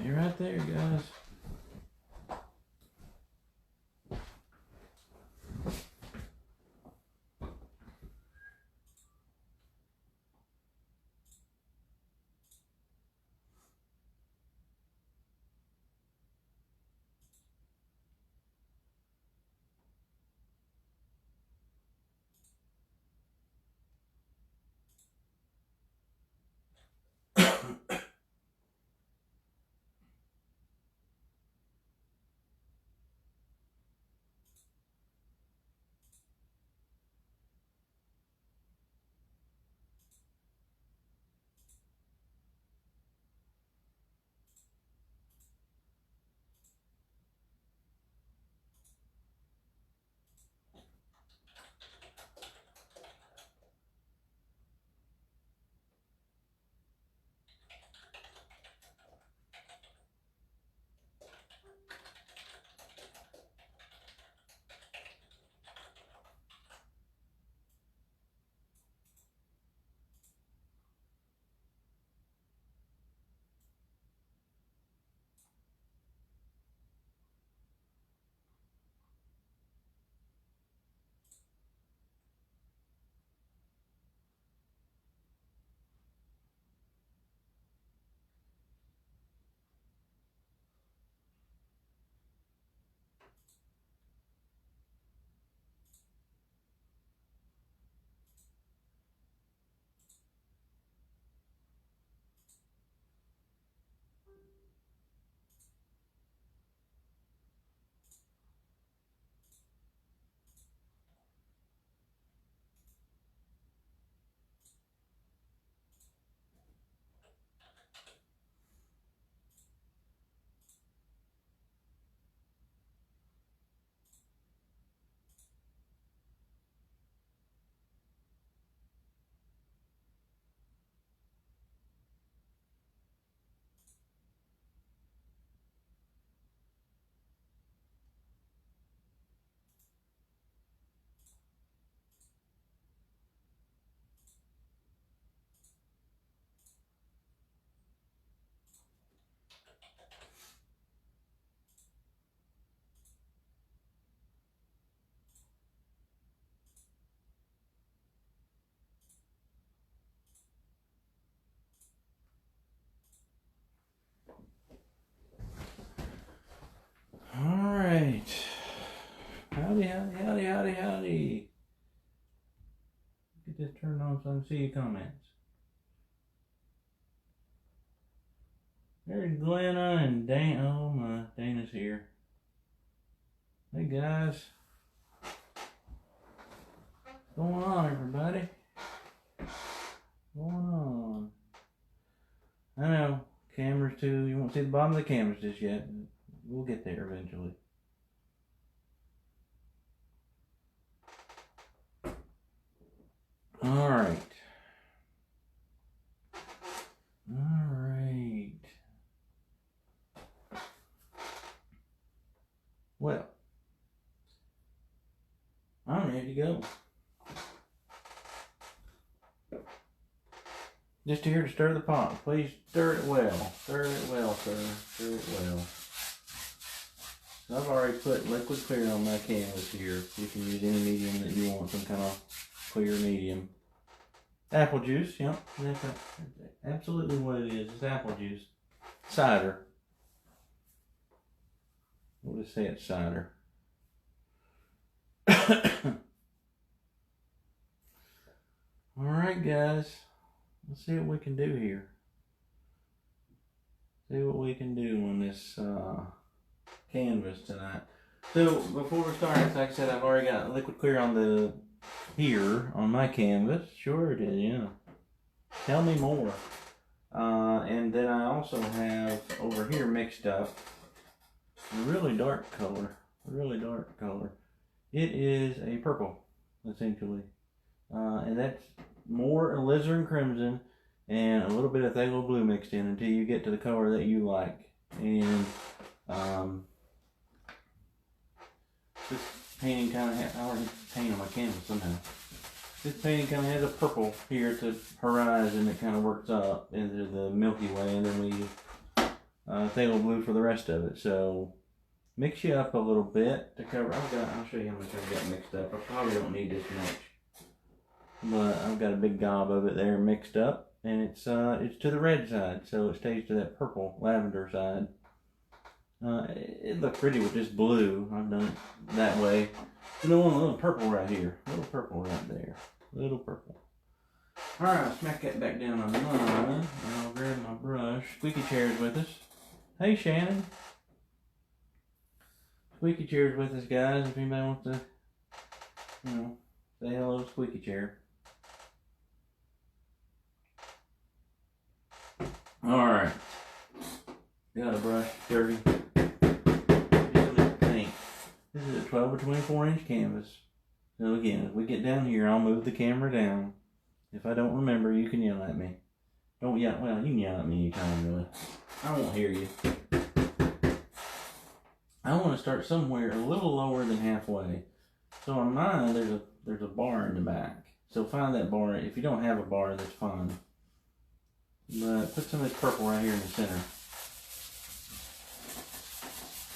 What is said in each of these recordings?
You're right there, guys. Alright. Howdy, howdy, howdy, howdy, howdy. Get this turned on so I can see your comments. There's Glenna and Dana. Oh my, Dana's here. Hey guys. What's going on, everybody? What's going on? I know, cameras too. You won't see the bottom of the cameras just yet. We'll get there eventually. Alright. Alright. Well, I'm ready to go. Just here to stir the pot. Please stir it well. Stir it well, sir. Stir it well. I've already put liquid clear on my canvas here. You can use any medium that you want, some kind of clear medium. Apple juice, yep. That's absolutely what it is. It's apple juice. Cider. We'll just say it's cider. Alright guys. Let's see what we can do here. See what we can do on this canvas tonight. So before we start, like I said, I've already got liquid clear on the here on my canvas. Sure it is, yeah. Tell me more. And then I also have over here mixed up a really dark color. Really dark color. It is a purple, essentially. And that's more alizarin crimson and a little bit of phthalo blue mixed in until you get to the color that you like. And this painting kind of I already paint on my canvas somehow. This painting kind of has a purple here at the horizon that kind of works up into the Milky Way, and then we phthalo blue for the rest of it. So mix you up a little bit to cover. I'll show you how much I've got mixed up. I probably don't need this much, but I've got a big gob of it there mixed up, and it's to the red side, so it stays to that purple lavender side. It looked pretty with this blue. I've done it that way. And then one a little purple right here, a little purple right there, little purple. All right, I'll smack that back down on mine, and I'll grab my brush. Squeaky Chair's with us. Hey, Shannon. Squeaky Chair's with us, guys. If anybody wants to, say hello to Squeaky Chair. All right. Got a brush, dirty. Paint. This is a 12 or 24 inch canvas. So again, if we get down here, I'll move the camera down. If I don't remember, you can yell at me. Don't yell. Well, you can yell at me anytime, really. I won't hear you. I want to start somewhere a little lower than halfway. So on mine, there's a bar in the back. So find that bar. If you don't have a bar, that's fine. But put some of this purple right here in the center.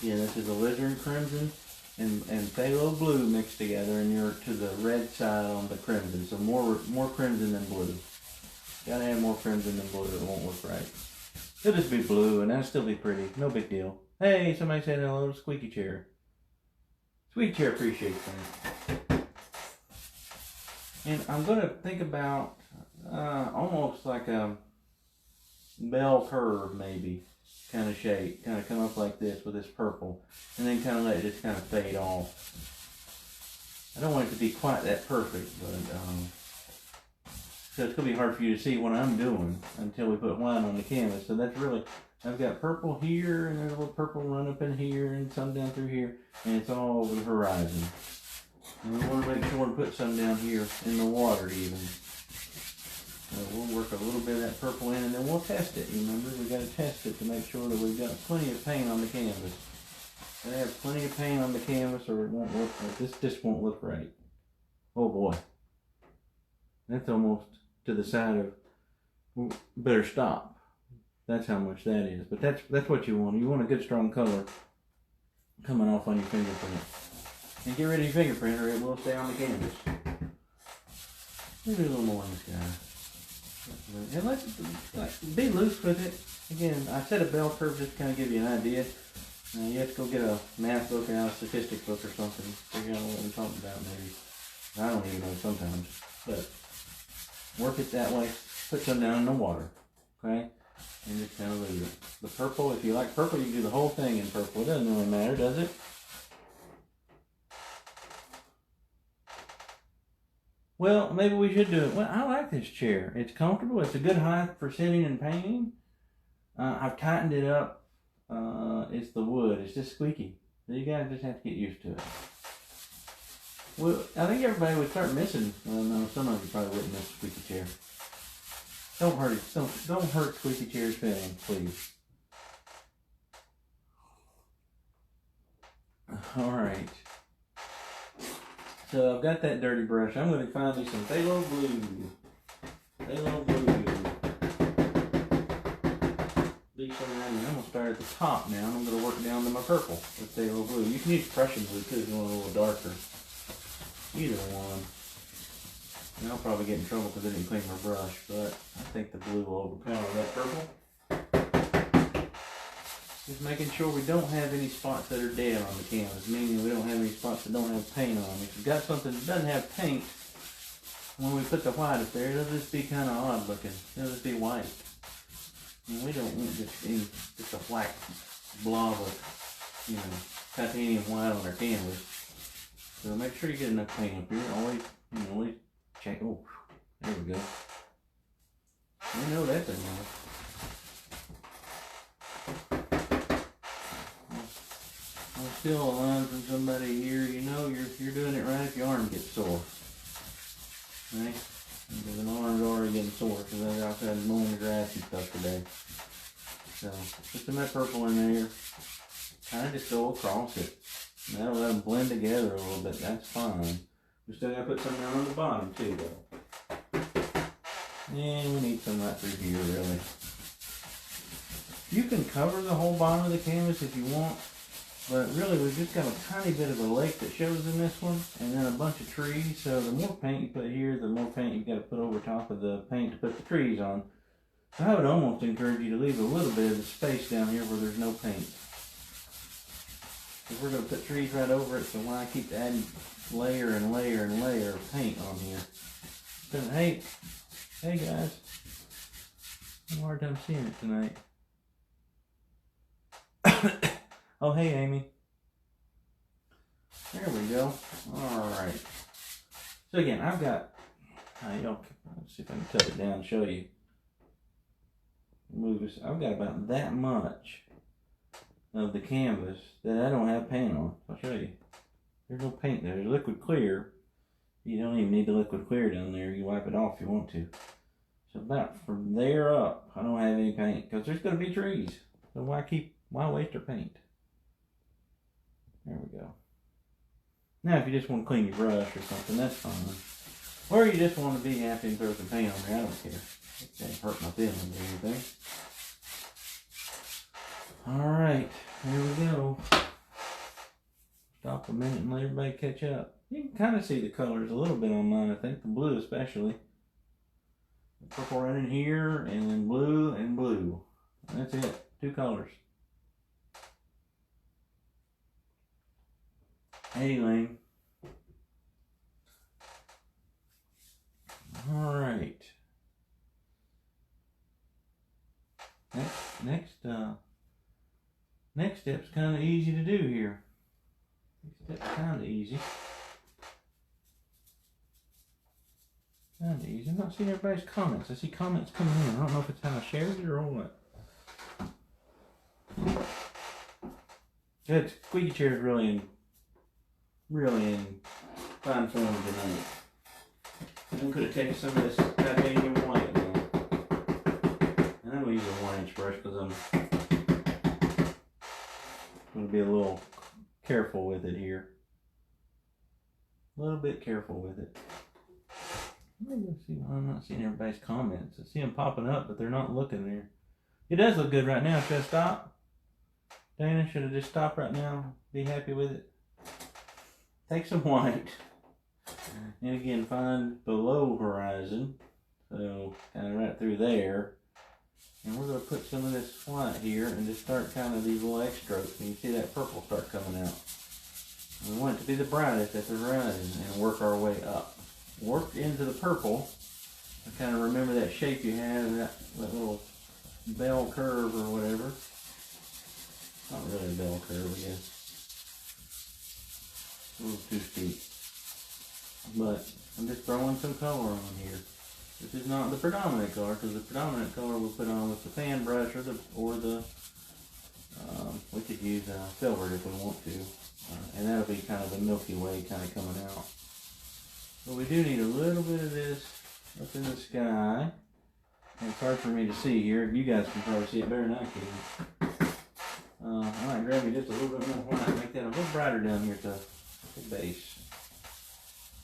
Yeah, this is alizarin crimson and phthalo blue mixed together, and you're to the red side on the crimson. So more crimson than blue. Gotta have more crimson than blue. It won't look right. It'll just be blue, and that'll still be pretty. No big deal. Hey, somebody said hello to Squeaky Chair. Squeaky Chair appreciates that. And I'm gonna think about almost like a bell curve, maybe, kind of shape. Kind of come up like this with this purple, and then kind of let it just kind of fade off. I don't want it to be quite that perfect, but so it's gonna be hard for you to see what I'm doing until we put white on the canvas. So that's really, I've got purple here, and there's a little purple run up in here, and some down through here, and it's all over the horizon. And we want to make sure to put some down here in the water even. So we'll work a little bit of that purple in, and then we'll test it. You remember, we got to test it to make sure that we've got plenty of paint on the canvas. Gotta have plenty of paint on the canvas, or it won't look right. This just won't look right. Oh boy, that's almost to the side of. Better stop. That's how much that is. But that's what you want. You want a good strong color coming off on your fingerprint. And get rid of your fingerprint, or it will stay on the canvas. Maybe a little more on this guy. And let's be loose with it. Again, I said a bell curve just to kind of give you an idea. You have to go get a math book or a statistics book or something. Figure out what we're talking about, maybe. I don't even know sometimes. But work it that way. Put some down in the water. Okay? And just kind of leave it. The purple, if you like purple, you can do the whole thing in purple. It doesn't really matter, does it? Well, maybe we should do it. Well, I like this chair. It's comfortable. It's a good height for sitting and painting. I've tightened it up. It's the wood. It's just squeaky. So you guys just have to get used to it. Well, I think everybody would start missing. Well, no, some of you probably wouldn't miss a squeaky chair. Don't hurt it. Don't hurt Squeaky Chair's feelings, please. All right. So I've got that dirty brush. I'm going to find me some phthalo blue. Phthalo blue. I'm going to start at the top now. I'm going to work down to my purple with phthalo blue. You can use Prussian blue too if you want a little darker. Either one. And I'll probably get in trouble because I didn't clean my brush, but I think the blue will overpower that purple. Just making sure we don't have any spots that are dead on the canvas, meaning we don't have any spots that don't have paint on them. If you've got something that doesn't have paint, when we put the white up there, it'll just be kind of odd looking. It'll just be white. And we don't want just a white blob of, titanium white on our canvas. So make sure you get enough paint up here. Always check. Oh, there we go. I know that's enough. I'll steal a line from somebody here. You know you're doing it right if your arm gets sore. Right? Because an arm's already getting sore because I was outside mowing the grass and stuff today. So put some of that purple in there. Kind of just go across it. And that'll let them blend together a little bit. That's fine. We still gotta put some down on the bottom too, though. And we need some right through here, really. You can cover the whole bottom of the canvas if you want, but really we've just got a tiny bit of a lake that shows in this one, and then a bunch of trees. So the more paint you put here, the more paint you've got to put over top of the paint to put the trees on. So I would almost encourage you to leave a little bit of the space down here where there's no paint. Because we're going to put trees right over it, so why keep adding layer and layer and layer of paint on here? So, hey guys, I'm having a hard time seeing it tonight. Oh, hey, Amy. There we go. Alright. So again, I've got, let's see if I can tilt it down and show you. Move this. I've got about that much of the canvas that I don't have paint on. I'll show you. There's no paint there. There's liquid clear. You don't even need the liquid clear down there. You wipe it off if you want to. So about from there up, I don't have any paint because there's going to be trees. So why waste our paint? There we go. Now if you just want to clean your brush or something, that's fine. Or you just want to be happy and throw some paint on there, I don't care. It doesn't hurt my feelings or anything. Alright, here we go. Stop a minute and let everybody catch up. You can kind of see the colors a little bit on mine, I think. The blue especially. The purple right in here, and then blue and blue. That's it. 2 colors. Hey, Lane. Alright. Next step's kind of easy to do here. Next step's kind of easy. Kind of easy. I'm not seeing everybody's comments. I see comments coming in. I don't know if it's how I shared it or what. Good. Squeaky chair is really in fine form tonight. I'm going to take some of this titanium white now. And I'm going to use a 1-inch brush because I'm going to be a little careful with it here. A little bit careful with it. Let's see why I'm not seeing everybody's comments. I see them popping up, but they're not looking there. It does look good right now. Should I stop? Dana, should I just stop right now? Be happy with it? Take some white. And again, find below horizon. So, kind of right through there. And we're going to put some of this white here and just start kind of these little X strokes. And you see that purple start coming out. We want it to be the brightest at the horizon and work our way up. Work into the purple. And kind of remember that shape you have, that little bell curve or whatever. Not really a bell curve, I guess. A little too steep. But I'm just throwing some color on here. This is not the predominant color, because the predominant color we'll put on with the fan brush or the we could use silver if we want to. And that'll be kind of the Milky Way kind of coming out. But we do need a little bit of this up in the sky. And it's hard for me to see here. You guys can probably see it better than I can. I might grab you just a little bit more white, make that a little brighter down here at the base.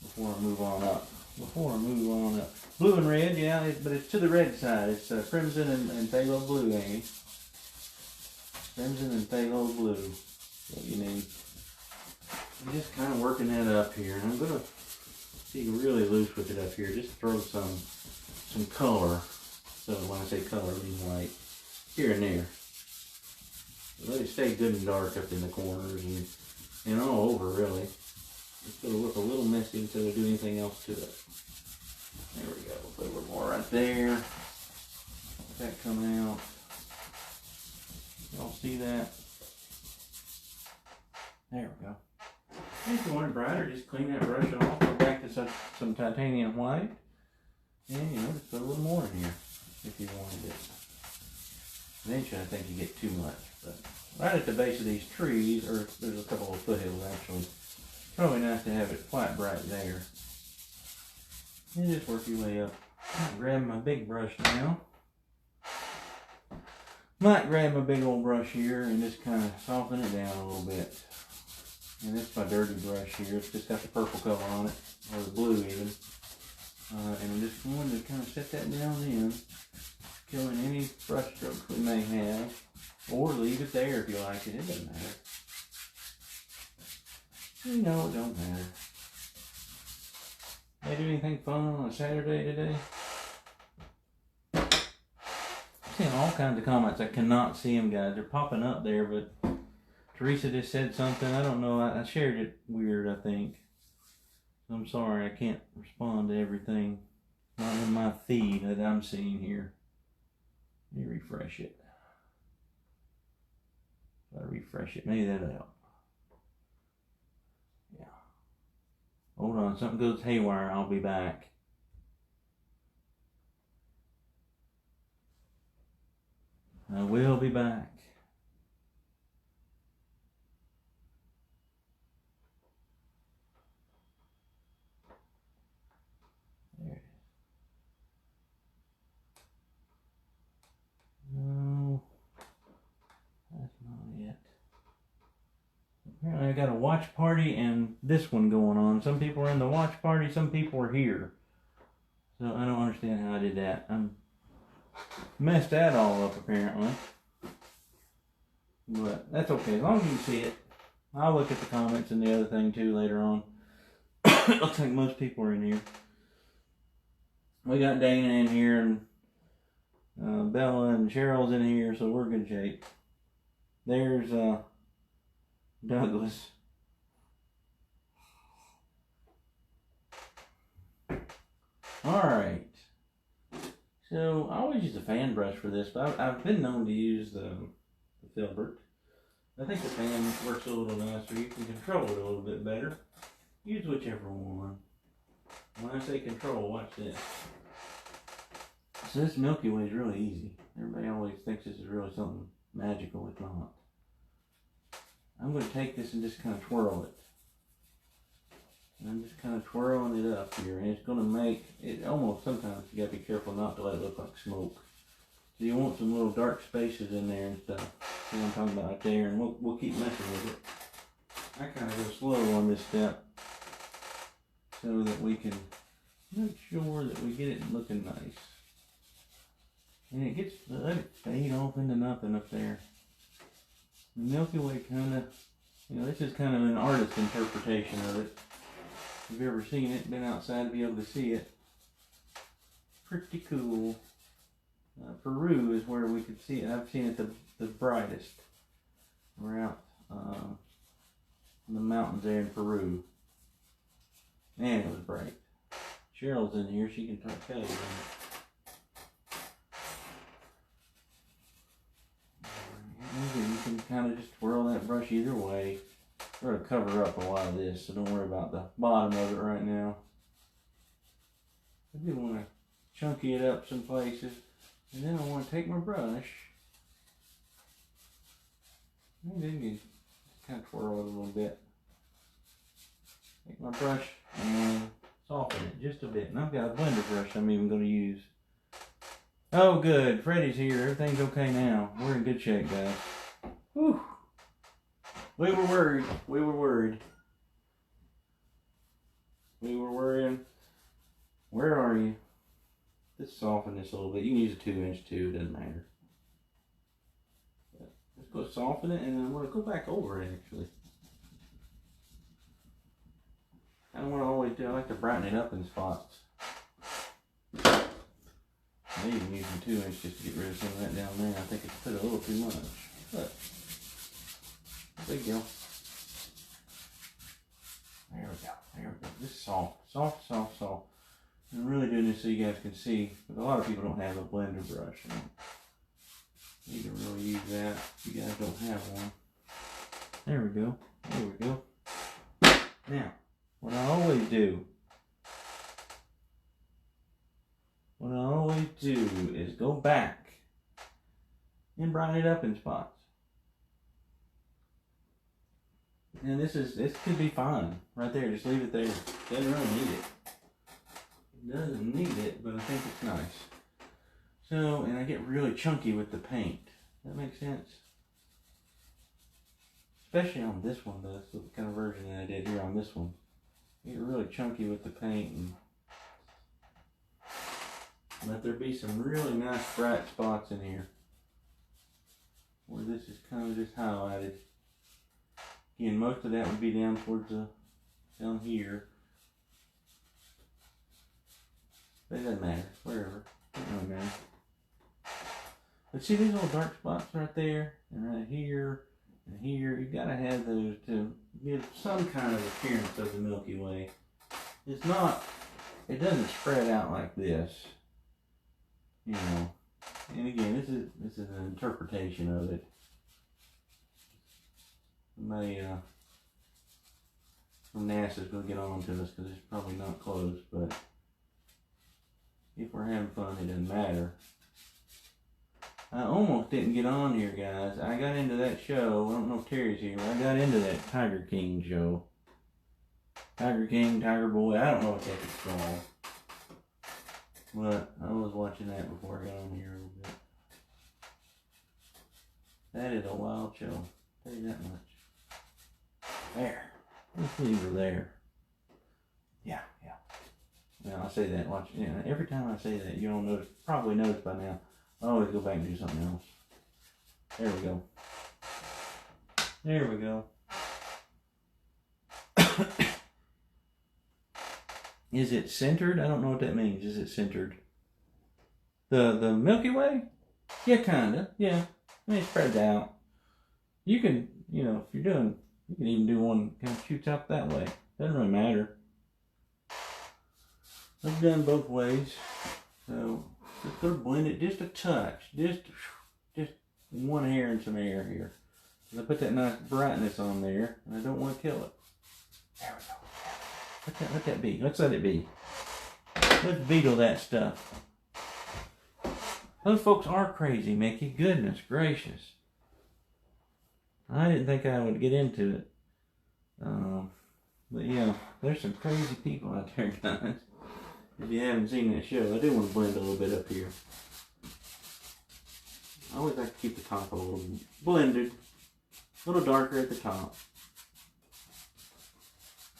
Before I move on up. Blue and red, yeah, but it's to the red side. It's crimson and phthalo blue, Amy. Crimson and phthalo blue is what you need. I'm just kind of working that up here. And I'm going to be really loose with it up here. Just throw some color. So when I say color, I mean white. Here and there. Let it stay good and dark up in the corners and all over, really. It's going to look a little messy until we do anything else to it. There we go. Put a little more right there. Let that come out. Y'all see that? There we go. And if you want it brighter, just clean that brush off. Go back to some titanium white. And, just put a little more in here if you wanted it. Eventually, I think you get too much. But right at the base of these trees, or there's a couple of foothills actually, it's probably nice to have it quite bright there. And just work your way up. Might grab my big brush now. Might grab my big old brush here and just kind of soften it down a little bit. And this is my dirty brush here. It's just got the purple color on it, or the blue even. And I'm just going to kind of set that down in. killing any brush strokes we may have. Or leave it there if you like it. It doesn't matter. You know it don't matter. They do anything fun on a Saturday today? I'm seeing all kinds of comments. I cannot see them, guys. They're popping up there, but Teresa just said something. I don't know. I shared it weird, I think. I'm sorry. I can't respond to everything. Not in my feed that I'm seeing here. Let me refresh it. If I refresh it, maybe that'll help. Yeah. Hold on. Something goes haywire. I'll be back. I will be back. There it is. No, that's not it. Apparently I got a watch party and this one going on. Some people are in the watch party, some people are here. So I don't understand how I did that. I'm messed that all up apparently. But that's okay, as long as you can see it. I'll look at the comments and the other thing too later on. Looks like most people are in here. We got Dana in here and Bella and Cheryl's in here, so we're in good shape. There's Douglas. Alright. So I always use a fan brush for this, but I've been known to use the filbert. I think the fan works a little nicer. You can control it a little bit better. Use whichever one. When I say control, watch this. So this Milky Way is really easy. Everybody always thinks this is really something magical. It's not. I'm going to take this and just kind of twirl it. And I'm just kind of twirling it up here. And it's going to make it almost, sometimes you got to be careful not to let it look like smoke. So you want some little dark spaces in there and stuff. See what I'm talking about right there. And we'll keep messing with it. I kind of go slow on this step so that we can make sure that we get it looking nice. And it gets, let it fade off into nothing up there. The Milky Way kind of, this is kind of an artist's interpretation of it. If you've ever seen it, been outside to be able to see it. Pretty cool. Peru is where we could see it. I've seen it the brightest. We're out in the mountains there in Peru. Man, it was bright. Cheryl's in here. She can tell you. You can kind of just twirl that brush either way. We're going to cover up a lot of this, so don't worry about the bottom of it right now. I do want to chunky it up some places. And then I want to take my brush. And then you kind of twirl it a little bit. Take my brush and soften it just a bit. And I've got a blender brush I'm even going to use. Oh good, Freddie's here. Everything's okay now. We're in good shape, guys. Whew. We were worried. We were worried. We were worrying. Where are you? Let's soften this a little bit. You can use a 2-inch too, doesn't matter. But let's go soften it, and I'm going to go back over it actually. I don't want to always do, I like to brighten it up in spots. I even using 2-inch just to get rid of some of that down there. I think it's put a little too much. But big deal. There we go. There we go. Just soft. Soft, soft, soft. I'm really doing this so you guys can see. But a lot of people don't have a blender brush. You need to really use that if you guys don't have one. There we go. There we go. Now, what I always do is go back and brighten it up in spots. And this could be fine right there. Just leave it there. Doesn't really need it. It doesn't need it, but I think it's nice. So, and I get really chunky with the paint. That makes sense. Especially on this one, though. That's the kind of version that I did here on this one. I get really chunky with the paint and Let there be some really nice bright spots in here where this is kind of just highlighted. Again, most of that would be down towards down here. But it doesn't matter, wherever. It doesn't really matter. But see these little dark spots right there, and right here, and here, you've got to have those to give some kind of appearance of the Milky Way. It's not, it doesn't spread out like this, you know. And again, this is an interpretation of it. Somebody from NASA is going to get on to us because it's probably not close, but if we're having fun, it doesn't matter. I almost didn't get on here, guys. I got into that show. I don't know if Terry's here, but I got into that Tiger King show. Tiger King, Tiger Boy, I don't know what that is called. But I was watching that before I got on here a little bit. That is a wild show. I'll tell you that much. There. Let's leave her there. Yeah. Now I say that, watch, yeah, every time I say that, you don't notice, probably notice by now, I always go back and do something else. There we go. There we go. Is it centered? I don't know what that means. Is it centered? The Milky Way? Yeah, kinda. Yeah. I mean, it spreads out. You can, you know, if you're doing, you can even do one kind of shoots out that way. Doesn't really matter. I've done both ways. So just gonna blend it just a touch. Just one hair and some air here. I put that nice brightness on there, and I don't want to kill it. There we go. Let that be. Let's let it be. Let's beetle that stuff. Those folks are crazy, Mickey. Goodness gracious. I didn't think I would get into it. But yeah, there's some crazy people out there, guys. If you haven't seen that show, I do want to blend a little bit up here. I always like to keep the top a little blended. A little darker at the top.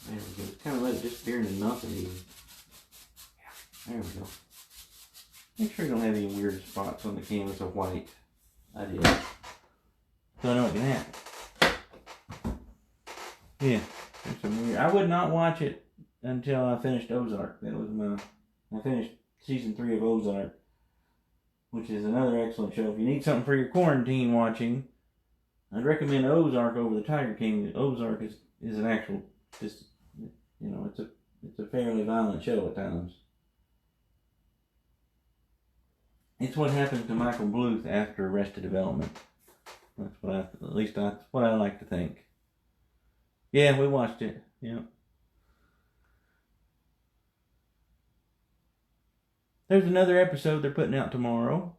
There we go. Kind of let it disappear into nothing even. Yeah, there we go. Make sure you don't have any weird spots on the canvas of white. I did. So I know it can happen. Yeah, there's some weird. I would not watch it until I finished Ozark. That was I finished season 3 of Ozark, which is another excellent show. If you need something for your quarantine watching, I'd recommend Ozark over the Tiger King. Ozark is an actual, just, you know, it's a fairly violent show at times. It's what happens to Michael Bluth after Arrested Development. That's what that's what I like to think. Yeah, we watched it. Yeah. There's another episode they're putting out tomorrow.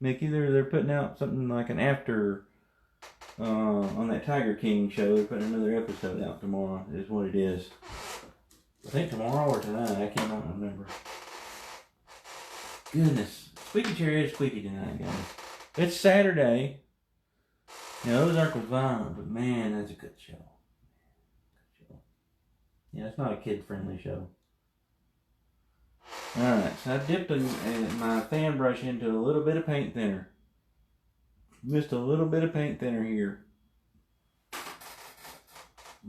Mickey, they're putting out something like an after on that Tiger King show. They're putting another episode out tomorrow, is what it is. I think tomorrow or tonight, I cannot remember. Goodness. Squeaky chair is squeaky tonight, guys. It's Saturday. You know, Ozark was violent, but man, that's a good show. Yeah, it's not a kid-friendly show. Alright, so I dipped my fan brush into a little bit of paint thinner. Just a little bit of paint thinner here.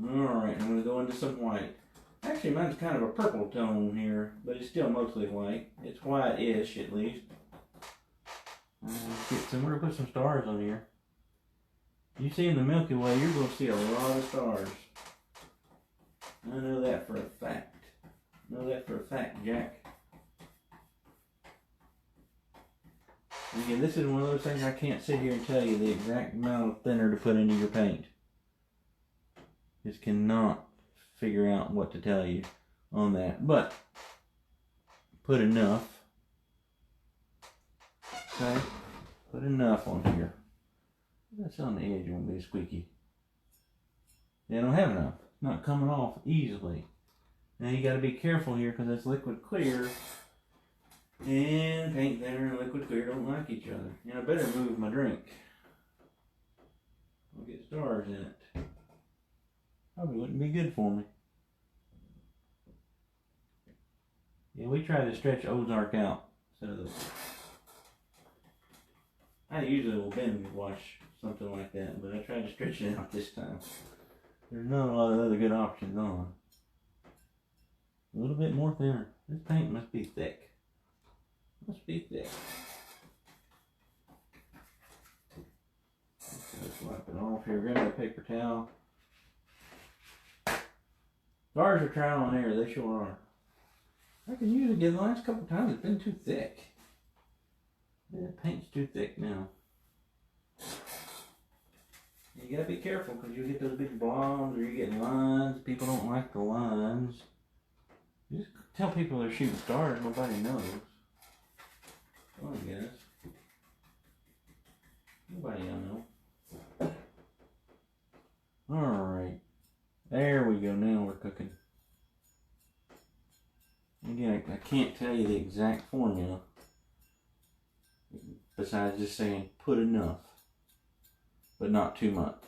Alright, I'm going to go into some white. Actually, mine's kind of a purple tone here, but it's still mostly white. It's white-ish, at least. We're going to put some stars on here. You see in the Milky Way, you're going to see a lot of stars. I know that for a fact. Jack. And again, this is one of those things I can't sit here and tell you the exact amount of thinner to put into your paint. Just cannot figure out what to tell you on that. But, put enough. Okay? Put enough on here. That's on the edge, it won't be squeaky. They don't have enough. It's not coming off easily. Now you got to be careful here because it's liquid clear. And paint thinner and liquid clear don't like each other. And I better move my drink. I'll get stars in it. Probably wouldn't be good for me. Yeah, we tried to stretch Ozark out So I usually will binge wash something like that, but I tried to stretch it out this time. There's not a lot of other good options on. A little bit more thinner. This paint must be thick. Must be thick. Just wipe it off here. Grab a paper towel. Stars are trial and error. They sure are. I can use it again. The last couple times it's been too thick. Yeah, the paint's too thick now. You gotta be careful because you get those big blobs or you get lines. People don't like the lines. You just tell people they're shooting stars. Nobody knows. Well, I guess. Nobody will know. Alright. There we go. Now we're cooking. Again, I can't tell you the exact formula. Besides just saying put enough. But not too much.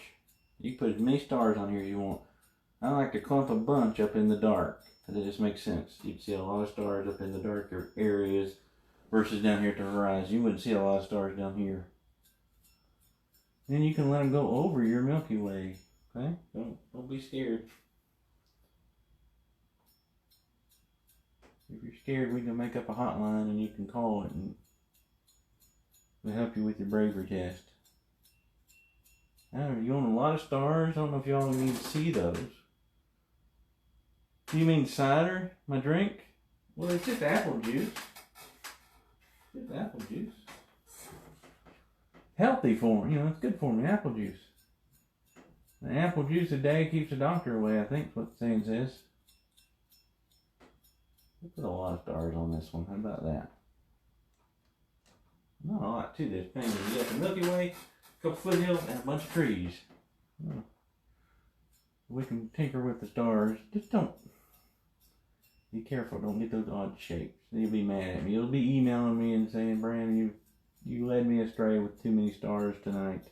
You can put as many stars on here as you want. I like to clump a bunch up in the dark. Because it just makes sense. You'd see a lot of stars up in the darker areas versus down here at the horizon. You wouldn't see a lot of stars down here. Then you can let them go over your Milky Way. Okay? Don't be scared. If you're scared, we can make up a hotline and you can call it and we'll help you with your bravery test. You want a lot of stars? I don't know if y'all need to see those. Do you mean cider? My drink? Well, it's just apple juice. Just apple juice. Healthy for me, it's good for me, apple juice. An apple juice a day keeps the doctor away, I think is what the saying says. We put a lot of stars on this one. How about that? Not a lot to this painting. You got the Milky Way, a couple foothills, and a bunch of trees. We can tinker with the stars. Just don't be careful. Don't get those odd shapes. You'll be mad at me. You'll be emailing me and saying, Brandon, you led me astray with too many stars tonight.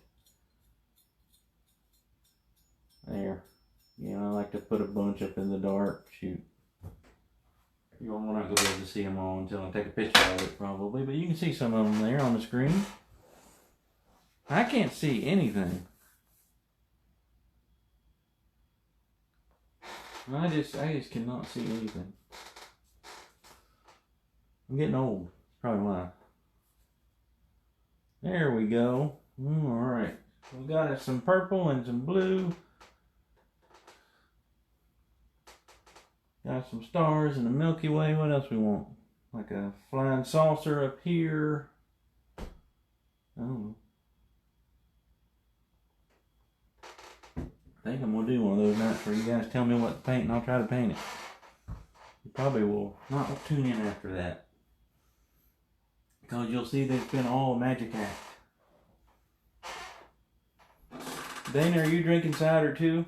There. I like to put a bunch up in the dark. Shoot. You're not going to be able to see them all until I take a picture of it, probably. But you can see some of them there on the screen. I can't see anything. I just cannot see anything. I'm getting old. Probably why. There we go. Alright. We got us some purple and some blue. Got some stars in the Milky Way. What else we want? Like a flying saucer up here. I don't know. I think I'm going to do one of those nights where you guys tell me what to paint and I'll try to paint it. You probably will not tune in after that. Because you'll see that it's been all a magic act. Dana, are you drinking cider too?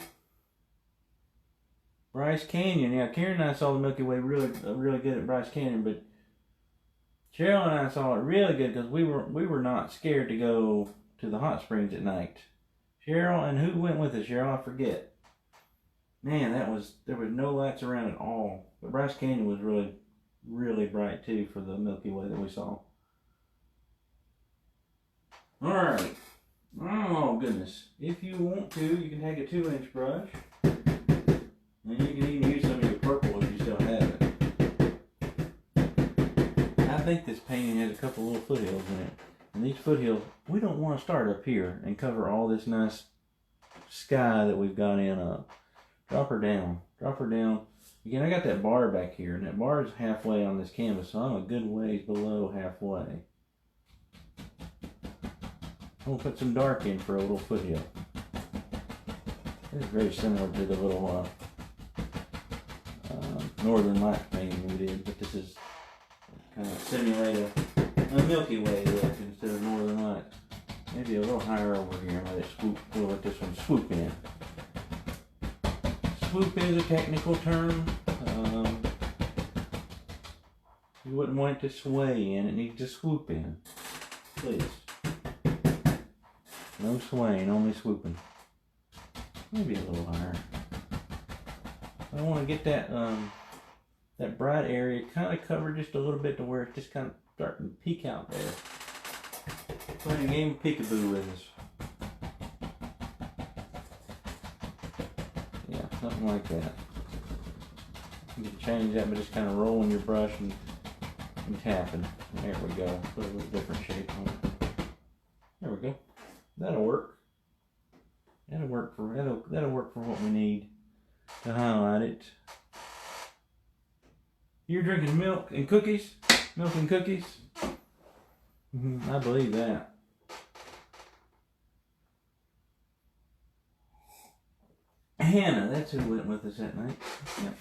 Bryce Canyon. Yeah, Karen and I saw the Milky Way really good at Bryce Canyon, but Cheryl and I saw it really good because we were not scared to go to the hot springs at night. Cheryl, and who went with us, Cheryl? I forget. Man, there was no lights around at all. But Bryce Canyon was really bright too for the Milky Way that we saw. Alright. Oh, goodness. If you want to, you can take a 2-inch brush. And you can even use some of your purple if you still have it. I think this painting has a couple little foothills in it. And these foothills, we don't want to start up here and cover all this nice sky that we've got in up. Drop her down. Drop her down. Again, I got that bar back here, and that bar is halfway on this canvas, so I'm a good ways below halfway. We'll put some dark in for a little foothill. It's very similar to the little Northern Lights painting we did, but this is kind of simulate a Milky Way look instead of Northern Lights. Maybe a little higher over here and let it swoop. We'll let this one swoop in. Swoop is a technical term. You wouldn't want it to sway in, it needs to swoop in. Please. No swaying, only swooping. Maybe a little higher. I want to get that that bright area kind of covered just a little bit to where it's just kind of starting to peek out there. Playing a game of peekaboo with us. Yeah, something like that. You can change that by just kind of rolling your brush and tapping. There we go. Put a little different shape on it. There we go. That'll work. That'll work for what we need to highlight it. You're drinking milk and cookies? Milk and cookies? I believe that. Hannah, that's who went with us that night. Yep.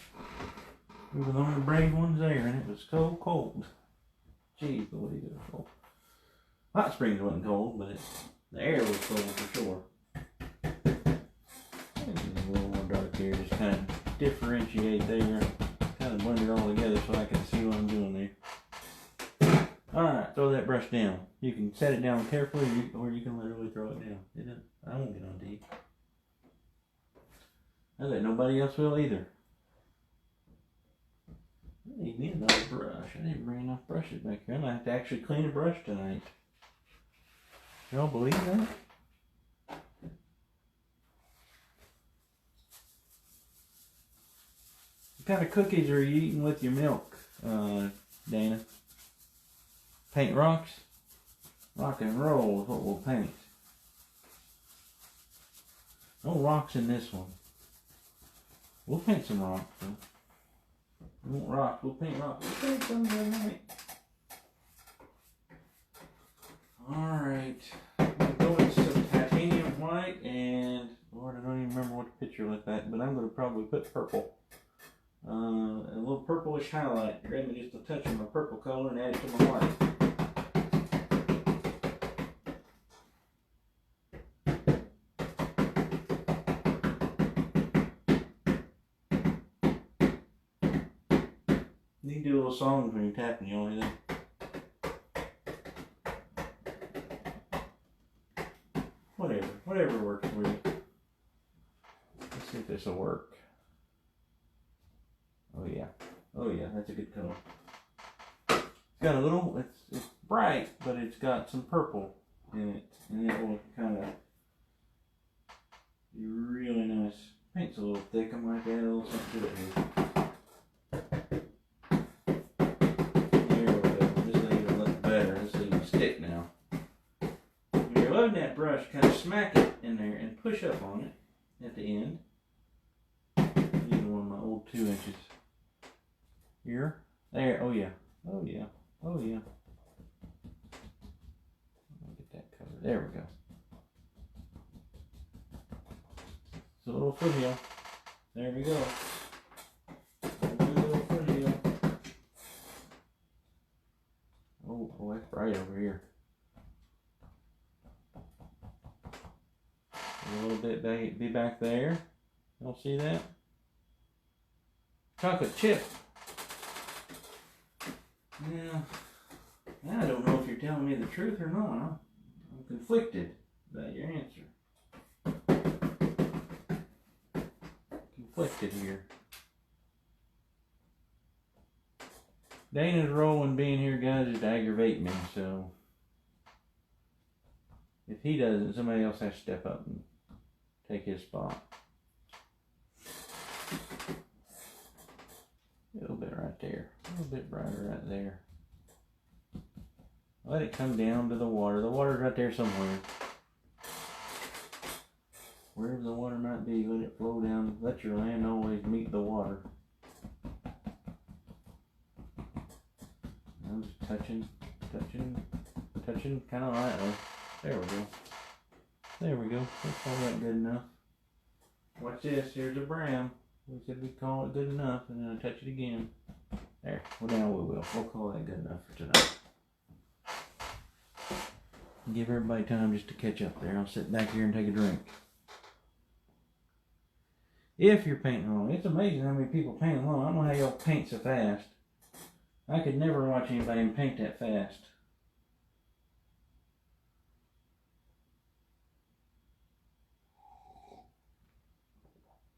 We were the only brave ones there, and it was so cold. Jeez, believe it was cold. Hot Springs wasn't cold, but the air was cold for sure. A little more dark here, just kind of differentiate there. Kind of blend it all together so I can see what I'm doing there. Alright, throw that brush down. You can set it down carefully, or you can literally throw it down. I won't get on deep. I bet nobody else will either. I need me another brush. I didn't bring enough brushes back here. I'm going to have to actually clean a brush tonight. Y'all believe that? What kind of cookies are you eating with your milk, Dana? Paint rocks? Rock and roll is what we'll paint. No rocks in this one. We'll paint some rocks, though. We won't rock, we'll paint rocks. We'll paint some tonight. Alright. I'm going to go with some titanium white and, Lord, I don't even remember what the picture looked like, but I'm going to probably put purple. A little purplish highlight. Grab me just a touch of my purple color and add it to my white. You can do a little song when you're tapping, you only know. Whatever works for you. Let's see if this will work. Oh yeah, that's a good color. It's got a little, it's bright, but it's got some purple in it, and it will kind of be really nice. Paint's a little thick, I might add a little something to it here. There we go. This will even look better. This will even stick now. When you're loading that brush, kind of smack it in there and push up on it at the end. Using one of my old 2 inches. Here. There. Oh yeah. Oh yeah. Oh yeah. Get that covered. There we go. It's a little foothill. There we go. A little foothill. Oh boy, it's bright over here. A little bit be back there. Y'all see that? Chocolate chip. Yeah, I don't know if you're telling me the truth or not. I'm conflicted about your answer. Conflicted here. Dana's role in being here, guys, is to aggravate me, so if he doesn't, somebody else has to step up and take his spot. A little bit right there. A little bit brighter right there. Let it come down to the water. The water's right there somewhere. Wherever the water might be, let it flow down. Let your land always meet the water. I'm just touching, kind of lightly. There we go. There we go. That's all that good enough. Watch this. Here's a brown. We said we'd call it good enough, and then I touch it again. There. Well, now we will. We'll call that good enough for tonight. Give everybody time just to catch up there. I'll sit back here and take a drink. If you're painting along, it's amazing how many people paint along. I don't know how y'all paint so fast. I could never watch anybody paint that fast.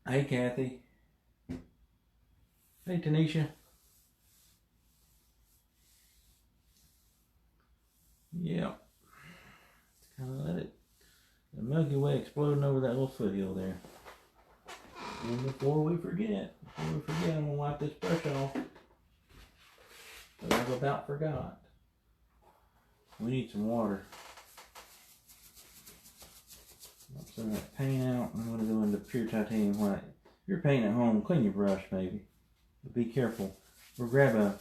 Hey, Kathy. Hey, Tanisha. Milky Way exploding over that little foothill there. And before we forget, I'm gonna wipe this brush off. But I've about forgot. We need some water. Wipe some of that paint out. I'm gonna go into pure titanium white. If you're painting at home, clean your brush maybe. But be careful. We'll grab a,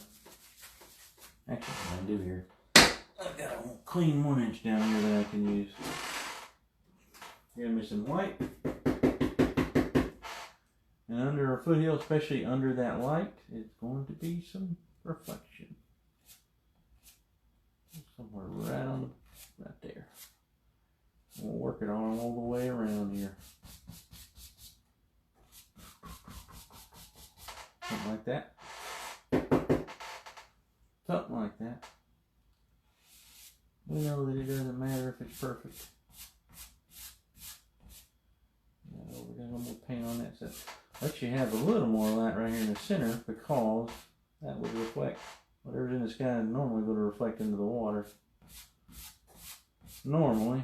actually what I do here, I've got a clean 1-inch down here that I can use. Grab me some white. And under our foothill, especially under that light, it's going to be some reflection. Somewhere right on the, right there. We'll work it on all the way around here. Something like that. Something like that. We know that it doesn't matter if it's perfect. We're going to go more paint on that side. Let you have a little more light right here in the center because that would reflect whatever's in the sky is normally going to reflect into the water. Normally.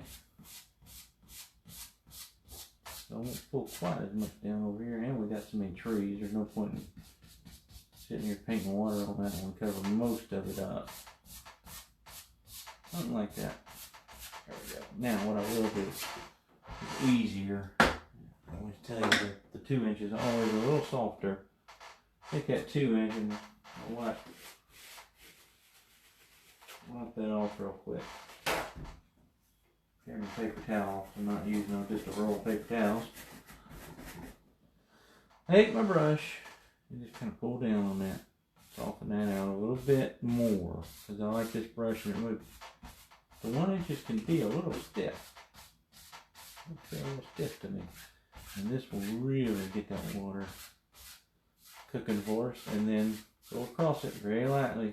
So I won't pull quite as much down over here. And we got so many trees. There's no point in sitting here painting water on that one. Cover most of it up. Something like that. There we go. Now what I will do is easier. I always tell you that the 2 inches is always a little softer. Take that 2 inch and wipe that off real quick. Carry my paper towel. I'm not using just a roll of paper towels. Take my brush and just kind of pull down on that. Soften that out a little bit more because I like this brush and it would. The 1 inches can be a little stiff. It's a little stiff to me. And this will really get that water cooking for us. And then go across it very lightly.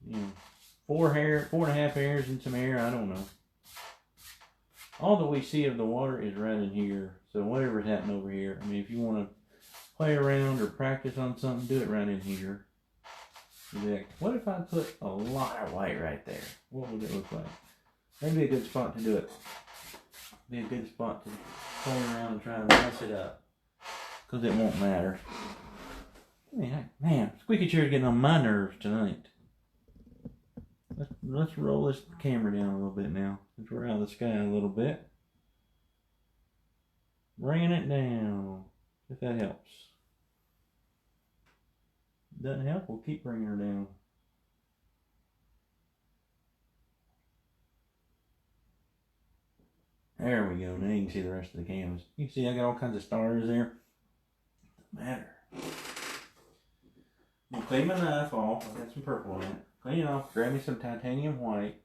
You know, 4.5 hairs and some air, I don't know. All that we see of the water is right in here. So whatever's happening over here, I mean, if you want to play around or practice on something, do it right in here. What if I put a lot of white right there? What would it look like? That'd be a good spot to do it. Be a good spot to play around and try to mess it up. Because it won't matter. Man, squeaky chair's getting on my nerves tonight. Let's roll this camera down a little bit now. Since we're out of the sky a little bit. Bringing it down. If that helps. Doesn't help, we'll keep bringing her down. There we go. Now you can see the rest of the canvas. You can see I got all kinds of stars there. Doesn't matter. I'll clean my knife off. I've got some purple in it. Clean it off. Grab me some titanium white.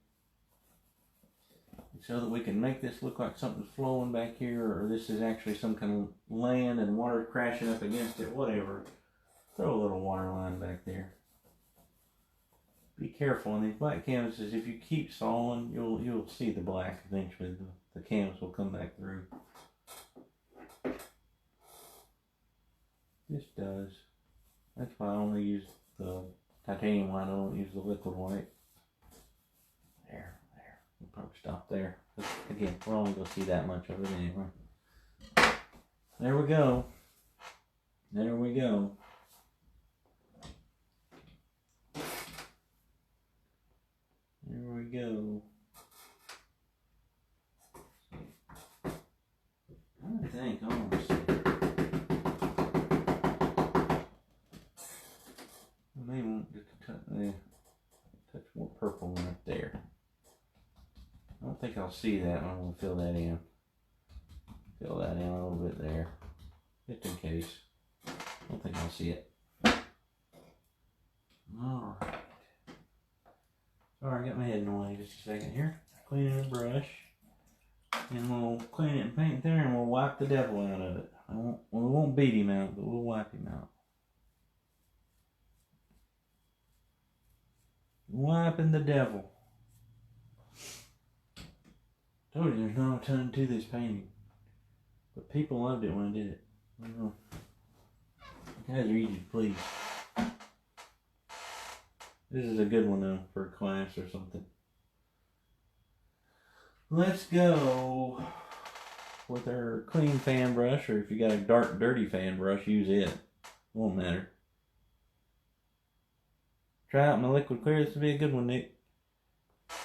So that we can make this look like something's flowing back here, or this is actually some kind of land and water crashing up against it, whatever. Throw a little water line back there. Be careful on these black canvases. If you keep sawing, you'll see the black eventually. The canvas will come back through. This does. That's why I only use the titanium white. I don't use the liquid white. There. We'll probably stop there. But again, we're only going to see that much of it anyway. There we go. There we go. There we go. I think almost. I may want just to touch more purple right there. I don't think I'll see that. I'm going to fill that in. Fill that in a little bit there. Just in case. I don't think I'll see it. Alright. Sorry, I got my head in the way just a second here. Cleaning the brush. And we'll clean it and paint it there and we'll wipe the devil out of it. We won't beat him out, but we'll wipe him out. Wiping the devil. Told you there's not a ton to this painting. But people loved it when I did it. I don't know. You guys are easy to please. This is a good one though for a class or something. let's go with our clean fan brush, or if you got a dark, dirty fan brush, use it. Won't matter. Try out my liquid clear. This will be a good one, Nick. I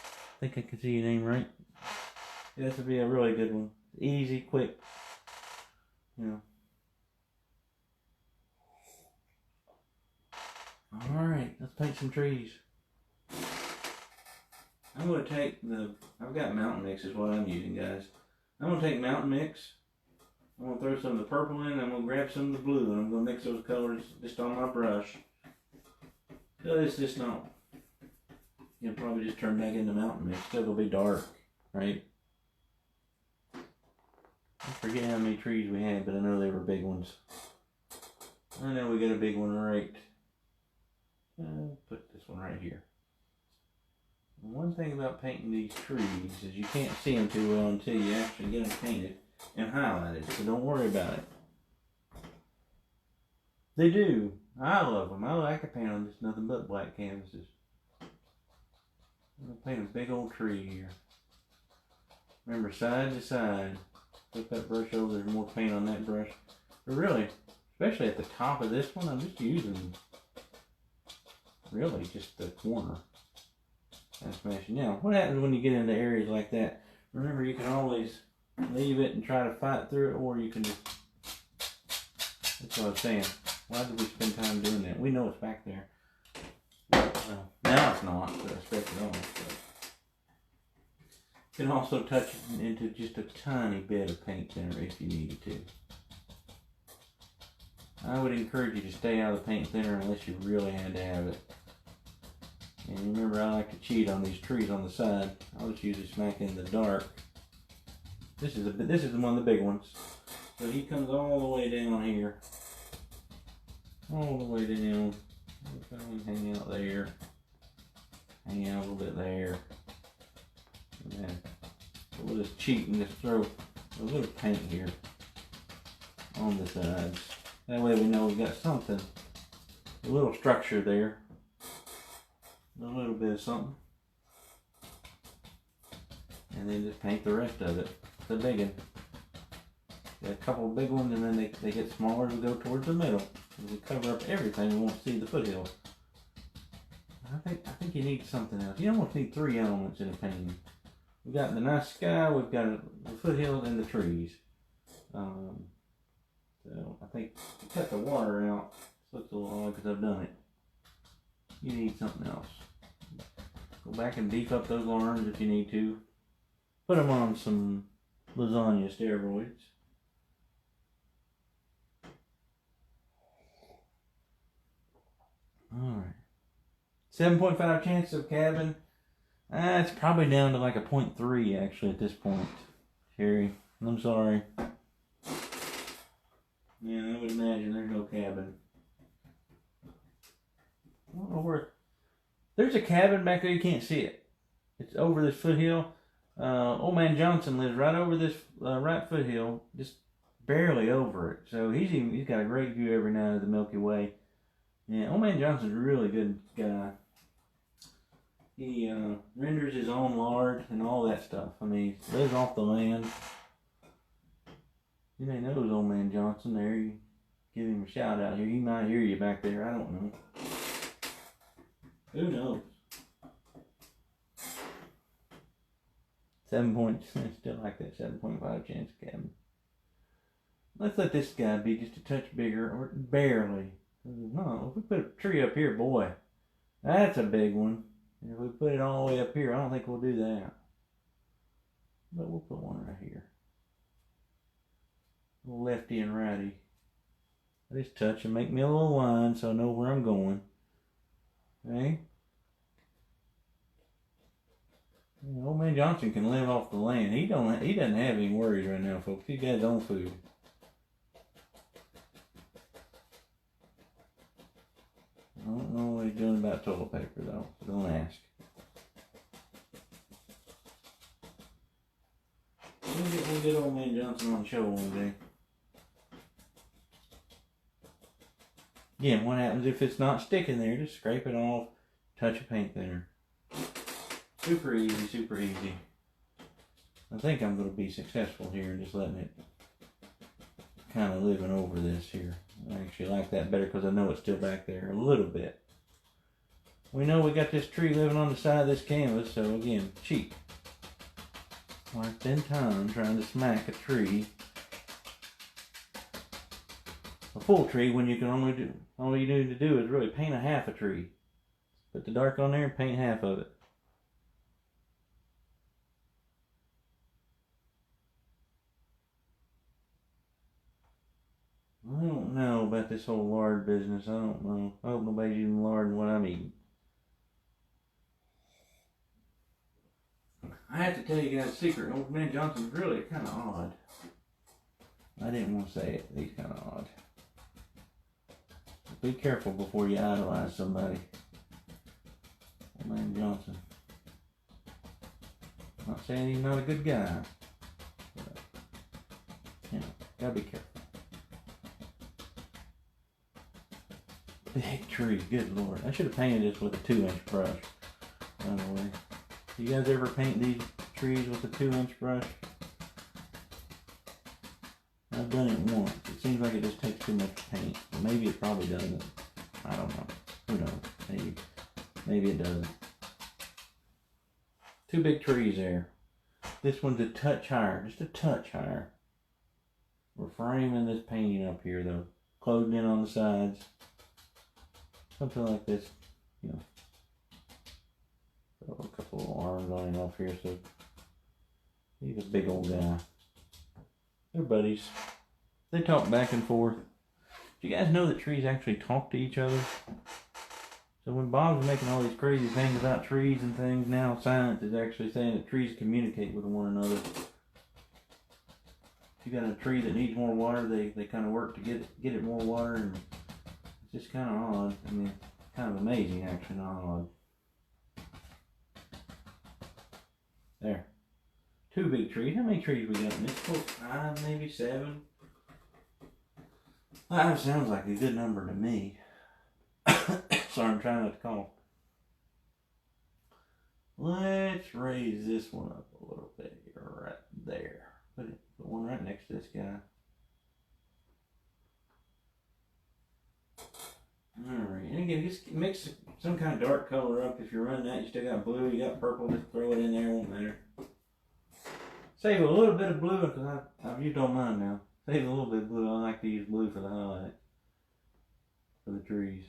think I can see your name right. This will be a really good one. Easy, quick. You know. Alright, let's paint some trees. I'm going to take I've got Mountain Mix is what I'm using, guys. I'm going to take Mountain Mix. I'm going to throw some of the purple in, and I'm going to grab some of the blue, and I'm going to mix those colors just on my brush. So it's just not, it'll probably just turn back into Mountain Mix. Still going to be dark, right? I forget how many trees we had, but I know they were big ones. I know we got a big one right. I'll put this one right here. One thing about painting these trees is you can't see them too well until you actually get them painted and highlighted, so don't worry about it. They do. I love them. I like to paint on just nothing but black canvases. I'm going to paint a big old tree here. Remember, side to side. Flip that brush over, there's more paint on that brush. But really, especially at the top of this one, I'm just using really just the corner. And smashing. Now, what happens when you get into areas like that? Remember, you can always leave it and try to fight through it, or you can just, that's what I was saying. Why did we spend time doing that? We know it's back there. Well, now it's not, but I expect it on. But you can also touch it into just a tiny bit of paint thinner if you needed to. I would encourage you to stay out of the paint thinner unless you really had to have it. And remember, I like to cheat on these trees on the side. I'll just use it smack in the dark. This is one of the big ones. So he comes all the way down here. All the way down. Hang out there. Hang out a little bit there. And then we'll just cheat and just throw a little paint here on the sides. That way we know we've got something, a little structure there. A little bit of something. And then just paint the rest of it. The big one. Got a couple of big ones, and then they get smaller as we go towards the middle. As we cover up everything, we won't see the foothills. I think you need something else. You almost need three elements in a painting. We've got the nice sky, we've got the foothills, and the trees. So I think to cut the water out, this looks a little odd because I've done it. You need something else. Go back and beef up those arms if you need to. Put them on some lasagna steroids. Alright. 7.5 chance of cabin. It's probably down to like a 0.3 actually at this point. Sherry, I'm sorry. Yeah, I would imagine there's no cabin. I don't know where. There's a cabin back there, you can't see it. It's over this foothill. Old man Johnson lives right over this right foothill, just barely over it. So he's got a great view every night of the Milky Way. Yeah, Old man Johnson's a really good guy. He renders his own lard and all that stuff. I mean, he lives off the land. You may know Old man Johnson there. You give him a shout out here. He might hear you back there. I don't know. Who knows? 7 points. Still like that 7.5 chance cabin. Let's let this guy be just a touch bigger, or barely. No, if we put a tree up here, boy, that's a big one. And if we put it all the way up here, I don't think we'll do that. But we'll put one right here. A little lefty and righty. I just touch and make me a little line so I know where I'm going. Okay? Old man Johnson can live off the land. He doesn't have any worries right now, folks. He's got his own food. I don't know what he's doing about toilet paper though, so don't ask. We'll get old man Johnson on the show one day. Again, what happens if it's not sticking there? Just scrape it off, touch a paint thinner. Super easy, super easy. I think I'm going to be successful here in just letting it kind of living over this here. I actually like that better because I know it's still back there a little bit. We know we got this tree living on the side of this canvas, so again, cheap. Why spend time trying to smack a tree, a full tree, when you can all you need to do is really paint a half a tree. Put the dark on there and paint half of it. I don't know about this whole lard business. I don't know. I hope nobody's using lard in what I'm eating. I have to tell you guys a secret. Old Man Johnson's really kind of odd. I didn't want to say it, but he's kind of odd. Be careful before you idolize somebody. Old Man Johnson. I'm not saying he's not a good guy. But, you know, gotta be careful. Big tree, good lord. I should have painted this with a 2-inch brush, by the way. You guys ever paint these trees with a 2-inch brush? I've done it once. It seems like it just takes too much paint. Maybe it probably doesn't. I don't know. Who knows? Maybe it doesn't. 2 big trees there. This one's a touch higher, just a touch higher. We're framing this painting up here though. Closed in on the sides. Something like this, you know. Throw a couple of arms on him off here, so he's a big old guy. They're buddies. They talk back and forth. Do you guys know that trees actually talk to each other? So when Bob's making all these crazy things about trees and things, now science is actually saying that trees communicate with one another. If you got a tree that needs more water, they kind of work to get it more water, and it's just kind of odd. I mean, kind of amazing actually, not odd. There. 2 big trees. How many trees we got in this? 5, maybe 7. 5 sounds like a good number to me. Sorry, I'm trying not to cough. Let's raise this one up a little bit right there. Put one right next to this guy. Alright, and again, just mix some kind of dark color up. If you're running that, you still got blue, you got purple, just throw it in there, it won't matter. Save a little bit of blue, because I've used all mine now. Save a little bit of blue. I like to use blue for the highlight. For the trees.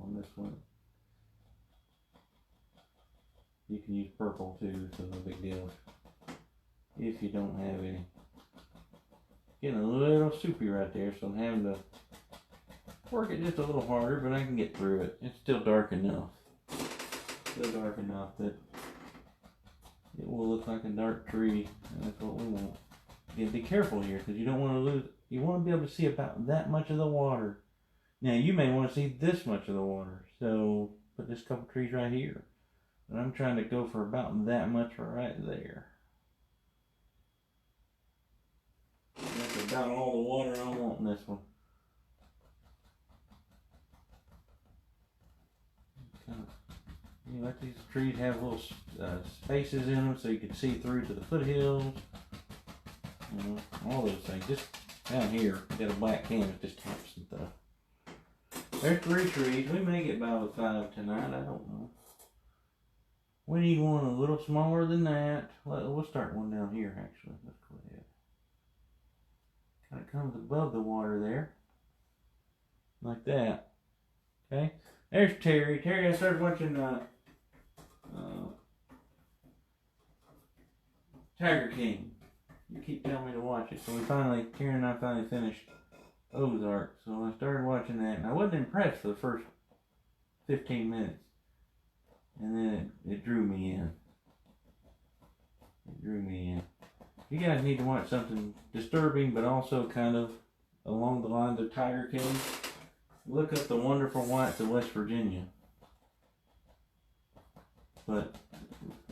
On this one. You can use purple too, so no big deal. If you don't have any. Getting a little soupy right there, so I'm having to work it just a little harder, but I can get through it. It's still dark enough. Still dark enough that it will look like a dark tree, and that's what we want. Again, be careful here, because you don't want to lose. You want to be able to see about that much of the water. Now, you may want to see this much of the water, so put this couple trees right here. And I'm trying to go for about that much right there. That's about all the water I want in this one. You let these trees have little spaces in them so you can see through to the foothills. You know, all those things. Just down here, you got a black canvas, just tap some stuff. There's 3 trees. We may get by with 5 tonight. I don't know. We need one a little smaller than that. We'll start one down here, actually. Let's go ahead. Kind of comes above the water there. Like that. Okay. There's Terry. Terry, I started watching Tiger King. You keep telling me to watch it. So Karen and I finally finished Ozark. So I started watching that, and I wasn't impressed for the first 15 minutes. And then it drew me in. It drew me in. You guys need to watch something disturbing, but also kind of along the lines of Tiger King. Look up The Wonderful Whites of West Virginia. But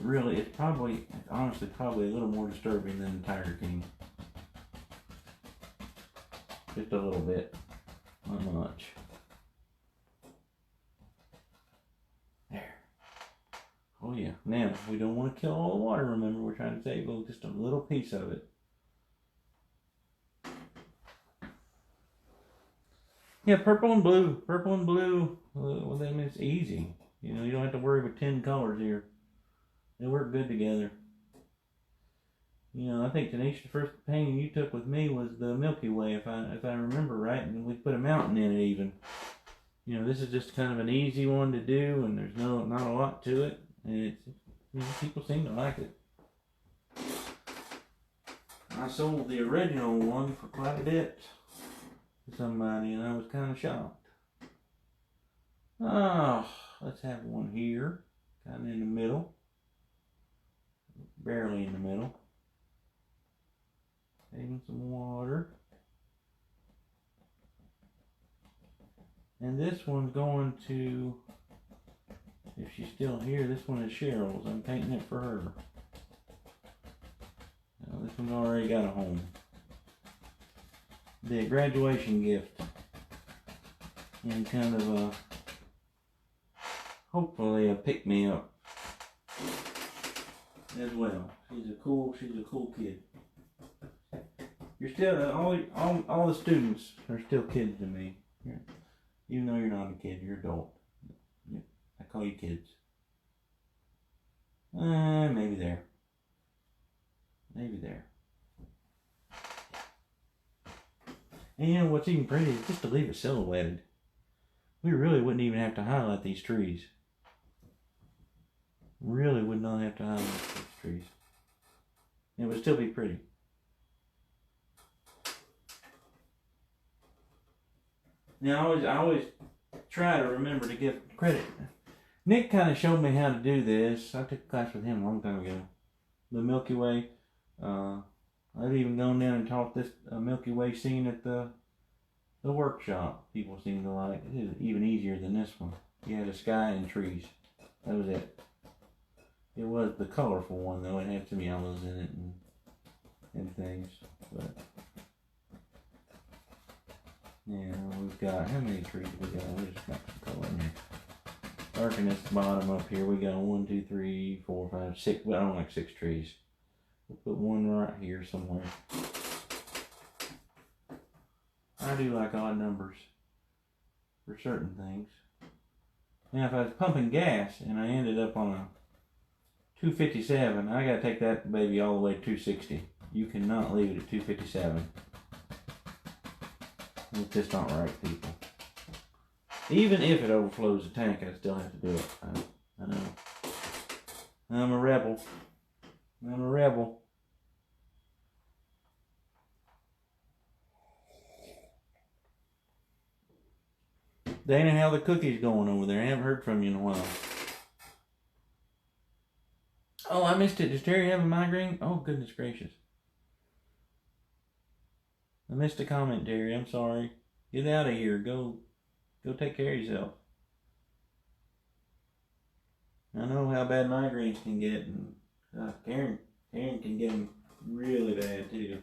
really, it's honestly probably a little more disturbing than Tiger King. Just a little bit. Not much. There. Oh yeah. Now, we don't want to kill all the water, remember. We're trying to save just a little piece of it. Yeah, purple and blue. Purple and blue, well, then it's easy. You know, you don't have to worry with 10 colors here. They work good together. You know, I think, Tanisha, the first painting you took with me was the Milky Way, if I remember right, and we put a mountain in it even. You know, this is just kind of an easy one to do, and there's not a lot to it, and it's, you know, people seem to like it. I sold the original one for quite a bit to somebody, and I was kind of shocked. Oh, let's have one here, kind of in the middle, barely in the middle. Taking some water. And this one's going to, if she's still here, this one is Cheryl's. I'm painting it for her. Now, this one's already got a home. The graduation gift. And kind of a, hopefully a pick-me-up as well. She's a cool kid. You're still, all the students are still kids to me. Even though you're not a kid, you're adult. I call you kids. Maybe there. Maybe there. And you know what's even pretty is just to leave it silhouetted. We really wouldn't even have to highlight these trees. Really would not have to highlight these trees. It would still be pretty. Now, I always try to remember to give credit. Nick kind of showed me how to do this. I took a class with him a long time ago. The Milky Way. I've even gone down and taught this Milky Way scene at the workshop. People seem to like it. It was even easier than this one. You had a sky and trees. That was it. It was the colorful one, though. It had some yellows in it and things. But yeah, we've got, how many trees we got? We just got some color in here. Darken this bottom up here. We got 1, 2, 3, 4, 5, 6. Well, I don't like 6 trees. We'll put one right here somewhere. I do like odd numbers for certain things. Now, if I was pumping gas and I ended up on a 257, I gotta take that baby all the way to 260. You cannot leave it at 257. It's just not right, people. Even if it overflows the tank, I still have to do it. I know. I'm a rebel. I'm a rebel. Dana, how the cookies going over there? I haven't heard from you in a while. Oh, I missed it. Does Terry have a migraine? Oh, goodness gracious. I missed a comment, Terry. I'm sorry. Get out of here. Go take care of yourself. I know how bad migraines can get, and Karen can get them really bad too.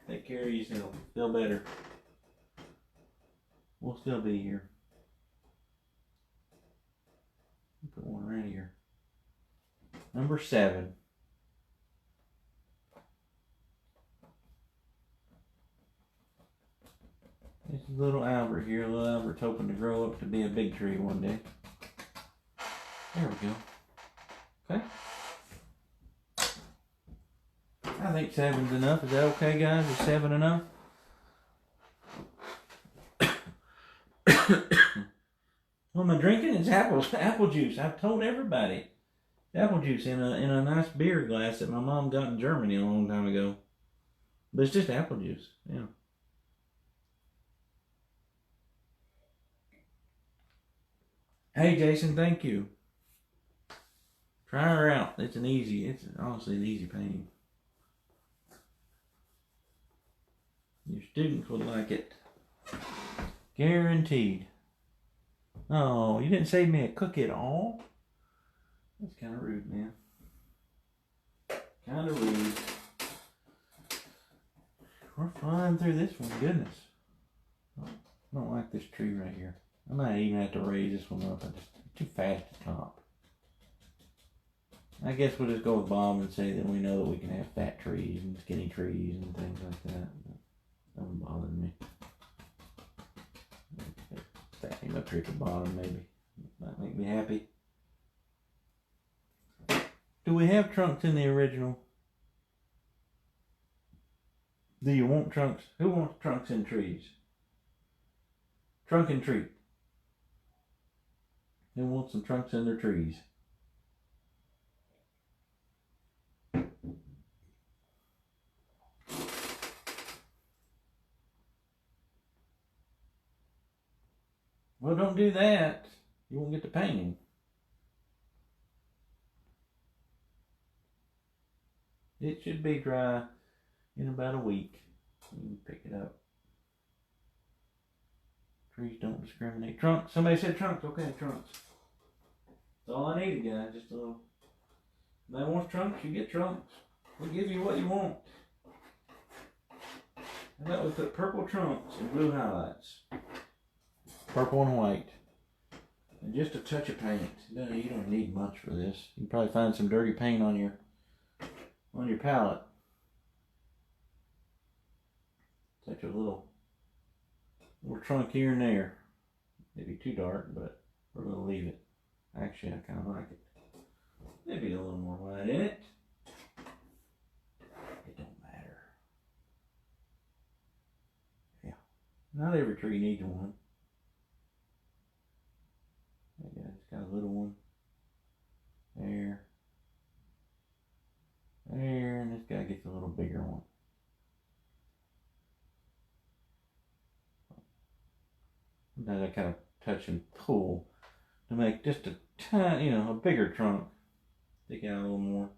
Take care of yourself. Feel better. We'll still be here. Put one right here. Number 7. This is little Albert here. Little Albert's hoping to grow up to be a big tree one day. There we go. Okay. I think 7's enough. Is that okay, guys? Is 7 enough? What am I drinking? It's apple juice. I've told everybody. Apple juice in a nice beer glass that my mom got in Germany a long time ago. But it's just apple juice. Yeah. Hey, Jason, thank you. Try her out. It's honestly an easy painting. Your students would like it. Guaranteed. Oh, you didn't save me a cookie at all? That's kind of rude, man. Kind of rude. We're flying through this one. Goodness. I don't like this tree right here. I might even have to raise this one up. It's too fast to top. I guess we'll just go with Bob and say that we know that we can have fat trees and skinny trees and things like that. That doesn't bother me. Fat him up here at the bottom, maybe. Might make me happy. Do we have trunks in the original? Do you want trunks? Who wants trunks in trees? Trunk and treat. Who wants some trunks in their trees? Well, don't do that. You won't get the painting. It should be dry in about a week. You can pick it up. Trees don't discriminate. Trunks. Somebody said trunks. Okay, trunks. That's all I needed, guys. Just a little. If anyone wants trunks, you get trunks. We'll give you what you want. How about we put purple trunks and blue highlights? Purple and white. And just a touch of paint. No, you don't need much for this. You can probably find some dirty paint on your palette. Touch a little trunk here and there. Maybe too dark, but we're going to leave it. Actually, I kind of like it. Maybe a little more white in it. It don't matter. Yeah. Not every tree needs one. Yeah, it's got a little one. There. There, and this guy gets a little bigger one. Now I kind of touch and pull to make just a tiny, a bigger trunk. Stick out a little more.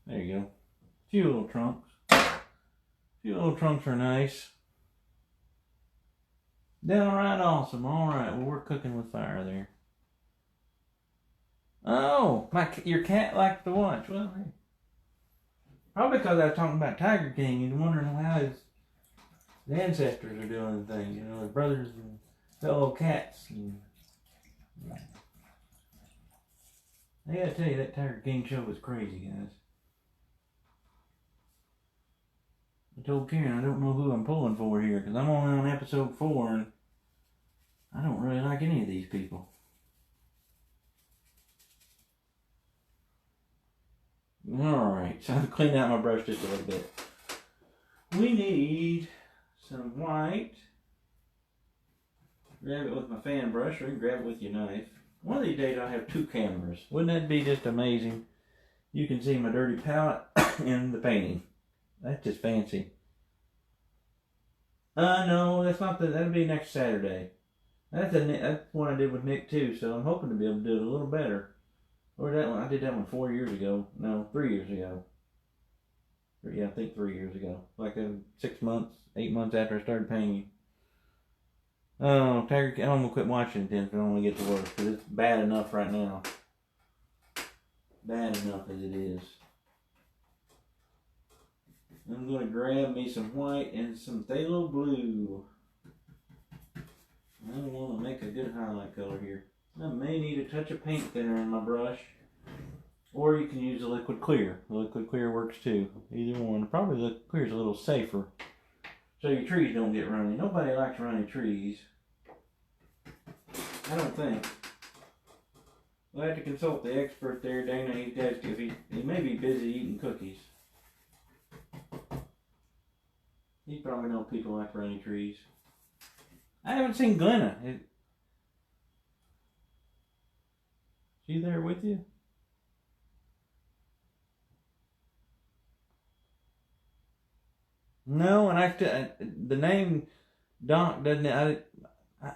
There you go. A few little trunks. A few little trunks are nice. Downright awesome. Alright, well, we're cooking with fire there. Oh, your cat likes to watch. Well, hey. Probably because I was talking about Tiger King and wondering how his ancestors are doing things. His brothers and fellow cats. I gotta tell you, that Tiger King show was crazy, guys. I told Karen I don't know who I'm pulling for here because I'm only on episode 4 and I don't really like any of these people. Alright, so I've cleaned out my brush just a little bit. We need some white. Grab it with my fan brush or you can grab it with your knife. One of these days I'll have 2 cameras. Wouldn't that be just amazing? You can see my dirty palette and the painting. That's just fancy. No, that's not that'll be next Saturday. That's one I did with Nick too, so I'm hoping to be able to do it a little better. Or that one, I did that one 4 years ago. No, 3 years ago. Yeah, I think 3 years ago. Like 6 months, 8 months after I started painting. Oh, Tiger King, I'm going to quit watching it then if it only gets worse, because it's bad enough right now. Bad enough as it is. I'm going to grab me some white and some phthalo blue. I want to make a good highlight color here. I may need a touch of paint thinner in my brush. Or you can use a liquid clear. The liquid clear works too. Either one. Probably liquid clear is a little safer. So your trees don't get runny. Nobody likes runny trees. I don't think. We'll have to consult the expert there, Dana. He may be busy eating cookies. You probably know people like runny trees. I haven't seen Glenna. Is she there with you? No, and the name Doc doesn't.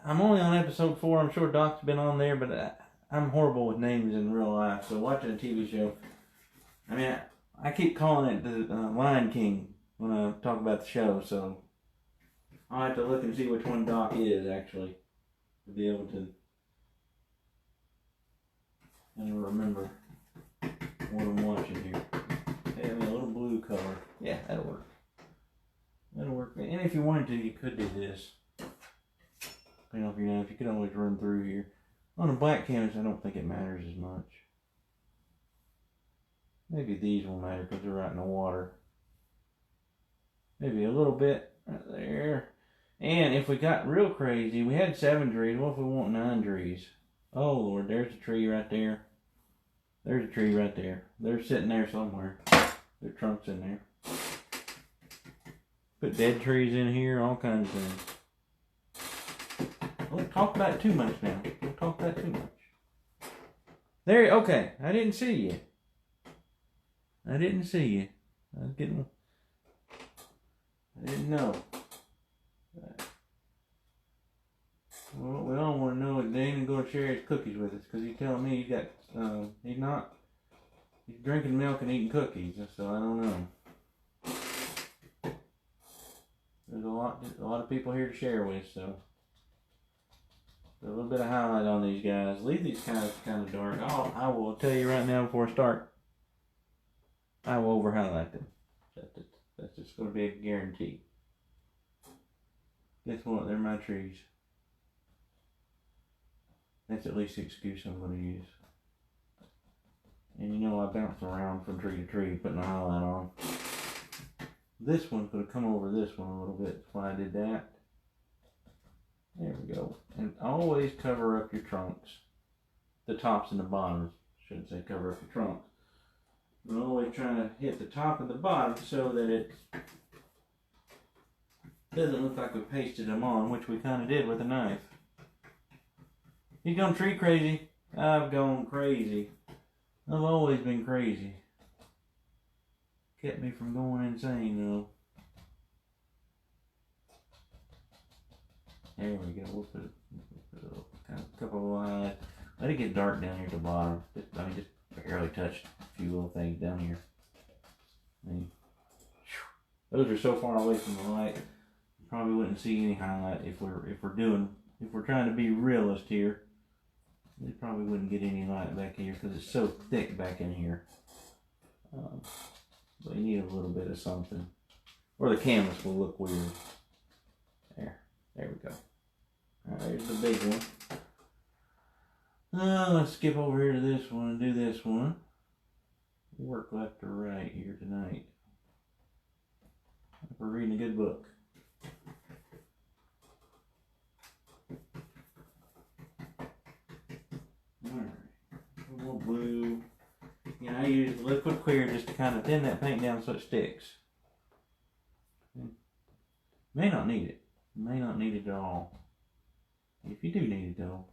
I'm only on episode 4. I'm sure Doc's been on there, but I'm horrible with names in real life. So watching a TV show, I mean, I keep calling it the Lion King when I talk about the show. So I'll have to look and see which one Doc is actually to be able to remember what I'm watching here. Hey, I mean, a little blue color. Yeah, that'll work. That'll work. And if you wanted to, you could do this. Depending on if you're down, if you could always run through here. On a black canvas, I don't think it matters as much. Maybe these will matter because they're right in the water. Maybe a little bit right there. And if we got real crazy, we had 7 trees. What if we want 9 trees? Oh Lord, there's a tree right there. There's a tree right there. They're sitting there somewhere. Their trunks in there. Put dead trees in here, all kinds of things. Don't talk about it too much now. Don't talk about it too much. There, okay. I didn't see you. I didn't see you. I was getting. I didn't know. Well, we all want to know if Dane is going to share his cookies with us because he's telling me he's drinking milk and eating cookies, so I don't know. There's a lot of people here to share with, so a little bit of highlight on these guys. Leave these guys kind of dark. I will tell you right now before I start, I will over highlight them. That's just going to be a guarantee. Guess what? They're my trees. That's at least the excuse I'm going to use. And you know I bounce around from tree to tree putting a highlight on. This one's going to come over this one a little bit. That's why I did that. There we go. And always cover up your trunks. The tops and the bottoms. Shouldn't say cover up your trunks. I'm always trying to hit the top and the bottom so that it doesn't look like we pasted them on, which we kind of did with a knife. He's gone tree crazy. I've gone crazy. I've always been crazy. Kept me from going insane though. There we go. We'll put a couple of highlights. Let it get dark down here at the bottom. Just barely touched a few little things down here. Those are so far away from the light. You probably wouldn't see any highlight if we're trying to be realist here. You probably wouldn't get any light back here because it's so thick back in here. But you need a little bit of something, or the canvas will look weird. There we go. There's the big one. Let's skip over here to this one and do this one. Work left or right here tonight. We're reading a good book. Alright. A little blue. You know, I use liquid clear just to kind of thin that paint down so it sticks. May not need it. May not need it at all. If you do need it though,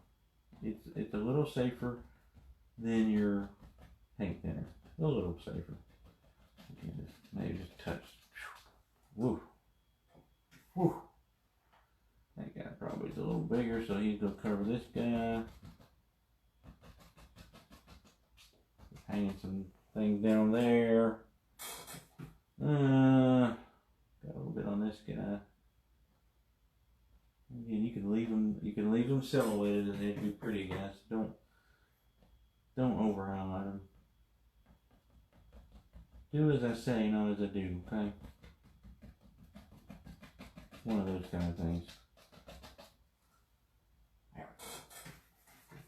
it's a little safer than your paint thinner. A little safer. Maybe just touch. Woo. Woo. That guy probably is a little bigger, so he's gonna cover this guy. Hanging some things down there. Got a little bit on this guy. Again, you can leave them silhouetted and they'd be pretty, guys. Don't over highlight them. Do as I say, not as I do, okay? One of those kind of things. There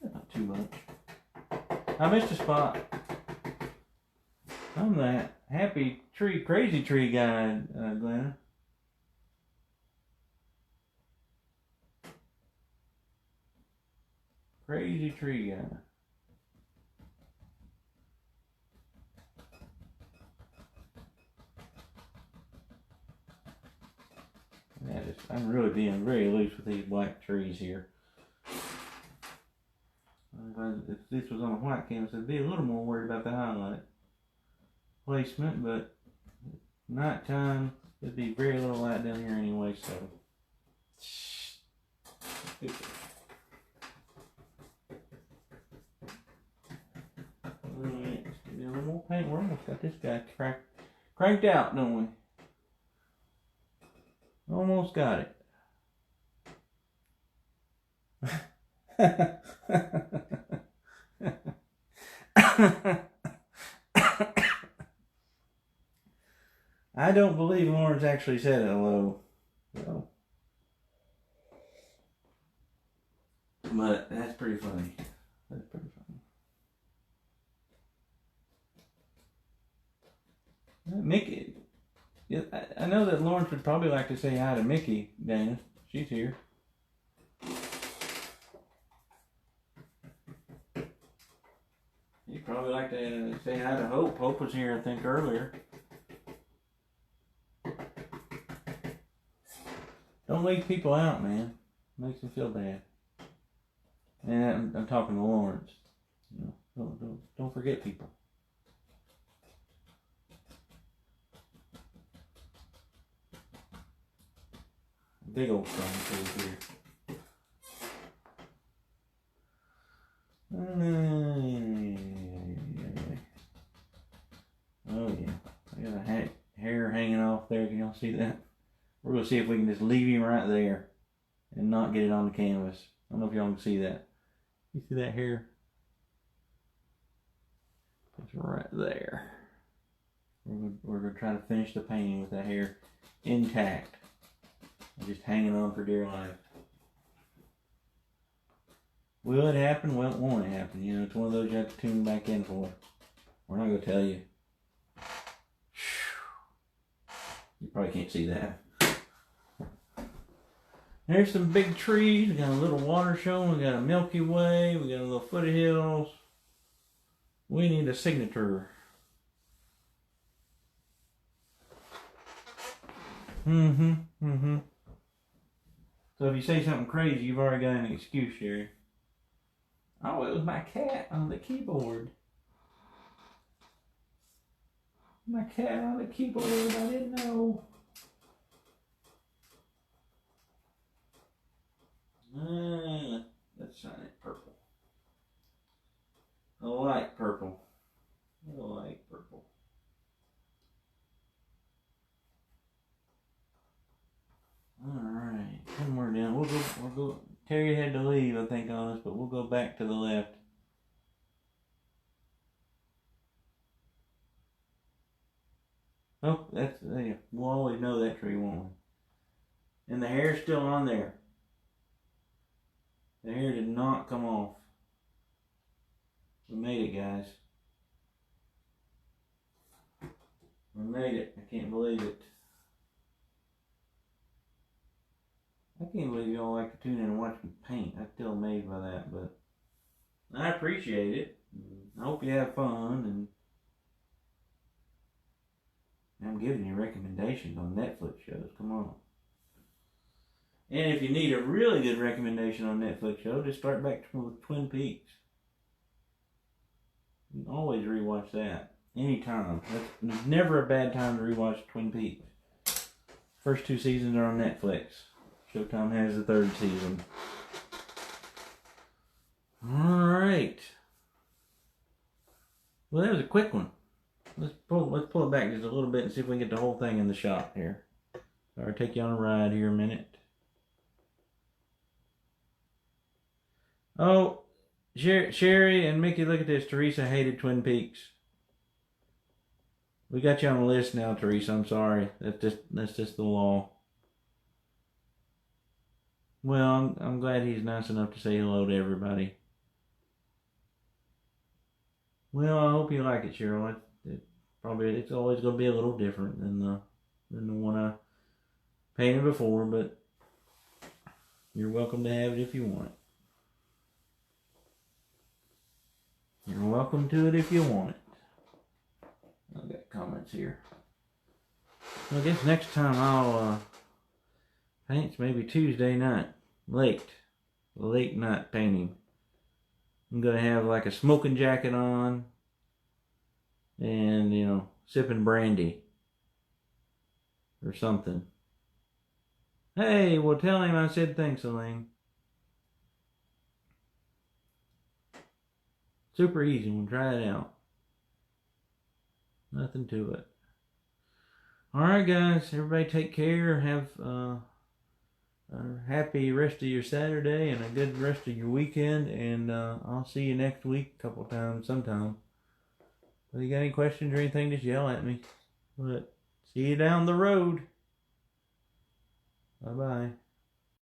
we go. Not too much. I missed a spot. I'm that happy tree, crazy tree guy, Glenna. Crazy tree guy. I'm really being very loose with these black trees here. If this was on a white canvas, I'd be a little more worried about the highlight placement, but nighttime, there'd be very little light down here anyway, so. Alright, let's give it a little more paint. We're almost got this guy cranked out, don't we? Almost got it. I don't believe Lawrence actually said hello. So. But that's pretty funny. That's pretty funny. Mickey, yeah, I know that Lawrence would probably like to say hi to Mickey, Dana. She's here. He'd probably like to say hi to Hope. Hope was here, I think, earlier. Don't leave people out, man. Makes me feel bad. And I'm talking to Lawrence. You know, don't forget people. Big old strong too here. Oh yeah, I got a hair hanging off there. Can y'all see that? We're gonna see if we can just leave him right there and not get it on the canvas. I don't know if y'all can see that. You see that hair? It's right there. We're gonna try to finish the painting with that hair intact. Just hanging on for dear life. Will it happen? Well, it won't happen. You know, it's one of those you have to tune back in for. We're not going to tell you. You probably can't see that. There's some big trees. We got a little water show. We got a Milky Way. We got a little foothills. We need a signature. So if you say something crazy, you've already got an excuse, Sherry. Oh, it was my cat on the keyboard. My cat on the keyboard, I didn't know. Let's shine it purple. A light purple. A light purple. Alright, one more down. We'll go. Terry had to leave, I think, on us, but we'll go back to the left. Oh, that's, yeah, we'll always know that tree, won't we? And the hair's still on there. The hair did not come off. We made it, guys. We made it. I can't believe it. I can't believe y'all like to tune in and watch me paint. I'm still amazed by that, but I appreciate it. I hope you have fun, and I'm giving you recommendations on Netflix shows. Come on. And if you need a really good recommendation on Netflix show, just start back with Twin Peaks. You can always rewatch that anytime. There's never a bad time to rewatch Twin Peaks. First 2 seasons are on Netflix. Showtime has the 3rd season. Alright. Well, that was a quick one. Let's pull it back just a little bit and see if we can get the whole thing in the shot here. Sorry, take you on a ride here a minute. Oh, Sherry and Mickey, look at this. Teresa hated Twin Peaks. We got you on the list now, Teresa. I'm sorry. That's just the law. Well, I'm glad he's nice enough to say hello to everybody. Well, I hope you like it, Cheryl. It's always going to be a little different than the one I painted before, but you're welcome to have it if you want it. You're welcome to it if you want it. I've got comments here. Well, I guess next time I'll paint maybe Tuesday night. Late night painting. I'm going to have like a smoking jacket on and, you know, sipping brandy or something. Hey, well, tell him I said thanks, Elaine. Super easy. We'll try it out. Nothing to it. Alright, guys. Everybody take care. Have a happy rest of your Saturday and a good rest of your weekend. And I'll see you next week a couple times sometime. If you got any questions or anything, just yell at me. But see you down the road. Bye-bye.